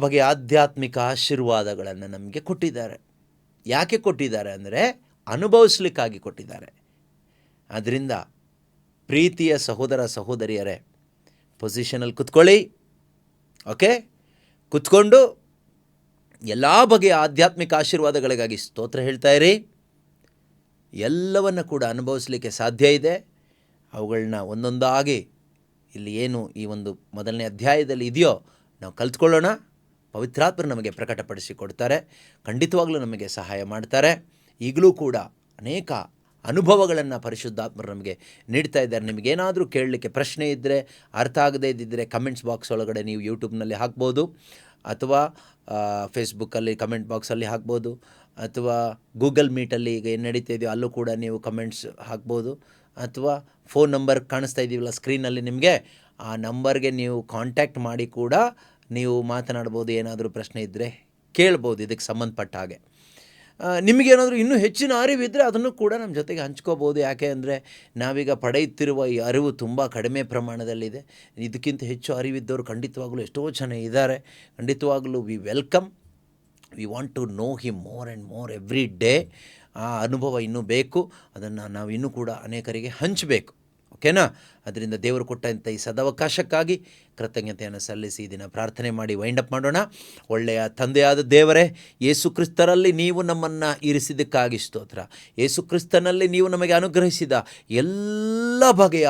ಬಗೆಯ ಆಧ್ಯಾತ್ಮಿಕ ಆಶೀರ್ವಾದಗಳನ್ನು ನಮಗೆ ಕೊಟ್ಟಿದ್ದಾರೆ. ಯಾಕೆ ಕೊಟ್ಟಿದ್ದಾರೆ ಅಂದರೆ ಅನುಭವಿಸ್ಲಿಕ್ಕಾಗಿ ಕೊಟ್ಟಿದ್ದಾರೆ. ಆದ್ದರಿಂದ ಪ್ರೀತಿಯ ಸಹೋದರ ಸಹೋದರಿಯರೇ, ಪೊಸಿಷನಲ್ಲಿ ಕುತ್ಕೊಳ್ಳಿ. ಓಕೆ, ಕುತ್ಕೊಂಡು ಎಲ್ಲ ಬಗೆಯ ಆಧ್ಯಾತ್ಮಿಕ ಆಶೀರ್ವಾದಗಳಿಗಾಗಿ ಸ್ತೋತ್ರ ಹೇಳ್ತಾ ಇರಿ. ಎಲ್ಲವನ್ನು ಕೂಡ ಅನುಭವಿಸಲಿಕ್ಕೆ ಸಾಧ್ಯ ಇದೆ. ಅವುಗಳನ್ನ ಒಂದೊಂದಾಗಿ ಇಲ್ಲಿ ಏನು ಈ ಒಂದು ಮೊದಲನೇ ಅಧ್ಯಾಯದಲ್ಲಿ ಇದೆಯೋ ನಾವು ಕಲ್ತ್ಕೊಳ್ಳೋಣ. ಪವಿತ್ರಾತ್ಮರು ನಮಗೆ ಪ್ರಕಟಪಡಿಸಿ ಕೊಡ್ತಾರೆ, ಖಂಡಿತವಾಗ್ಲೂ ನಮಗೆ ಸಹಾಯ ಮಾಡ್ತಾರೆ. ಈಗಲೂ ಕೂಡ ಅನೇಕ ಅನುಭವಗಳನ್ನು ಪರಿಶುದ್ಧಾತ್ಮರು ನಮಗೆ ನೀಡ್ತಾ ಇದ್ದಾರೆ. ನಿಮಗೇನಾದರೂ ಕೇಳಲಿಕ್ಕೆ ಪ್ರಶ್ನೆ ಇದ್ದರೆ, ಅರ್ಥ ಆಗದೇ ಇದ್ದಿದ್ದರೆ ಕಮೆಂಟ್ಸ್ ಬಾಕ್ಸ್ ಒಳಗಡೆ ನೀವು ಯೂಟ್ಯೂಬ್ನಲ್ಲಿ ಹಾಕ್ಬೋದು, ಅಥವಾ ಫೇಸ್ಬುಕ್ಕಲ್ಲಿ ಕಮೆಂಟ್ ಬಾಕ್ಸಲ್ಲಿ ಹಾಕ್ಬೋದು, ಅಥವಾ ಗೂಗಲ್ ಮೀಟಲ್ಲಿ ಈಗ ಏನು ನಡೀತಾ ಇದೆಯೋ ಅಲ್ಲೂ ಕೂಡ ನೀವು ಕಮೆಂಟ್ಸ್ ಹಾಕ್ಬೋದು, ಅಥವಾ ಫೋನ್ ನಂಬರ್ ಕಾಣಿಸ್ತಾ ಇದ್ದೀವಲ್ಲ ಸ್ಕ್ರೀನಲ್ಲಿ ನಿಮಗೆ, ಆ ನಂಬರ್ಗೆ ನೀವು ಕಾಂಟ್ಯಾಕ್ಟ್ ಮಾಡಿ ಕೂಡ ನೀವು ಮಾತನಾಡ್ಬೋದು. ಏನಾದರೂ ಪ್ರಶ್ನೆ ಇದ್ದರೆ ಕೇಳ್ಬೋದು ಇದಕ್ಕೆ ಸಂಬಂಧಪಟ್ಟ ಹಾಗೆ. ನಿಮಗೇನಾದರೂ ಇನ್ನೂ ಹೆಚ್ಚಿನ ಅರಿವಿದ್ದರೆ ಅದನ್ನು ಕೂಡ ನಮ್ಮ ಜೊತೆಗೆ ಹಂಚ್ಕೋಬೋದು. ಯಾಕೆ ಅಂದರೆ ನಾವೀಗ ಪಡೆಯುತ್ತಿರುವ ಈ ಅರಿವು ತುಂಬ ಕಡಿಮೆ ಪ್ರಮಾಣದಲ್ಲಿದೆ. ಇದಕ್ಕಿಂತ ಹೆಚ್ಚು ಅರಿವಿದ್ದವರು ಖಂಡಿತವಾಗಲೂ ಎಷ್ಟೋ ಜನ ಇದ್ದಾರೆ. ಖಂಡಿತವಾಗಲೂ we welcome. We want to know him more and more every day. ಆ ಅನುಭವ ಇನ್ನೂ ಬೇಕು, ಅದನ್ನು ನಾವು ಇನ್ನೂ ಕೂಡ ಅನೇಕರಿಗೆ ಹಂಚಬೇಕು. ಓಕೆನಾ? ಅದರಿಂದ ದೇವರು ಕೊಟ್ಟಂಥ ಈ ಸದವಕಾಶಕ್ಕಾಗಿ ಕೃತಜ್ಞತೆಯನ್ನು ಸಲ್ಲಿಸಿ ದಿನ ಪ್ರಾರ್ಥನೆ ಮಾಡಿ ವೈಂಡಪ್ ಮಾಡೋಣ. ಒಳ್ಳೆಯ ತಂದೆಯಾದ ದೇವರೇ, ಯೇಸು ಕ್ರಿಸ್ತರಲ್ಲಿ ನೀವು ನಮ್ಮನ್ನು ಇರಿಸಿದ್ದಕ್ಕಾಗಿ ಸ್ತೋತ್ರ. ಯೇಸು ಕ್ರಿಸ್ತನಲ್ಲಿ ನೀವು ನಮಗೆ ಅನುಗ್ರಹಿಸಿದ ಎಲ್ಲ ಬಗೆಯ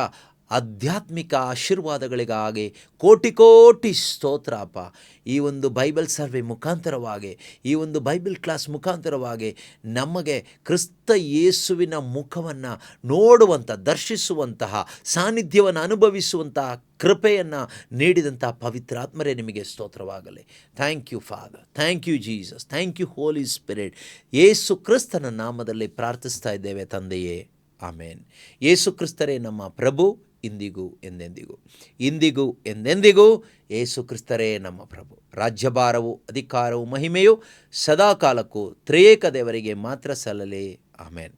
ಆಧ್ಯಾತ್ಮಿಕ ಆಶೀರ್ವಾದಗಳಿಗಾಗಿ ಕೋಟಿ ಕೋಟಿ ಸ್ತೋತ್ರ ಅಪ್ಪ. ಈ ಒಂದು ಬೈಬಲ್ ಸರ್ವೆ ಮುಖಾಂತರವಾಗಿ, ಈ ಒಂದು ಬೈಬಲ್ ಕ್ಲಾಸ್ ಮುಖಾಂತರವಾಗಿ ನಮಗೆ ಕ್ರಿಸ್ತ ಯೇಸುವಿನ ಮುಖವನ್ನು ನೋಡುವಂಥ, ದರ್ಶಿಸುವಂತಹ, ಸಾನ್ನಿಧ್ಯವನ್ನು ಅನುಭವಿಸುವಂತಹ ಕೃಪೆಯನ್ನು ನೀಡಿದಂಥ ಪವಿತ್ರಾತ್ಮರೇ ನಿಮಗೆ ಸ್ತೋತ್ರವಾಗಲಿ. Thank you father, thank you Jesus, thank you holy spirit. Yesu ಕ್ರಿಸ್ತನ ನಾಮದಲ್ಲಿ ಪ್ರಾರ್ಥಿಸ್ತಾ ಇದ್ದೇವೆ ತಂದೆಯೇ, ಆಮೇನ್. ಯೇಸು ಕ್ರಿಸ್ತರೇ ನಮ್ಮ ಪ್ರಭು, ಇಂದಿಗೂ ಎಂದೆಂದಿಗೂ. ಇಂದಿಗೂ ಎಂದೆಂದಿಗೂ ಯೇಸು ಕ್ರಿಸ್ತರೇ ನಮ್ಮ ಪ್ರಭು. ರಾಜ್ಯಭಾರವು, ಅಧಿಕಾರವು, ಮಹಿಮೆಯು ಸದಾಕಾಲಕ್ಕೂ ತ್ರಿಯೇಕ ದೇವರಿಗೆ ಮಾತ್ರ ಸಲ್ಲಲಿ. ಆಮೇನ್.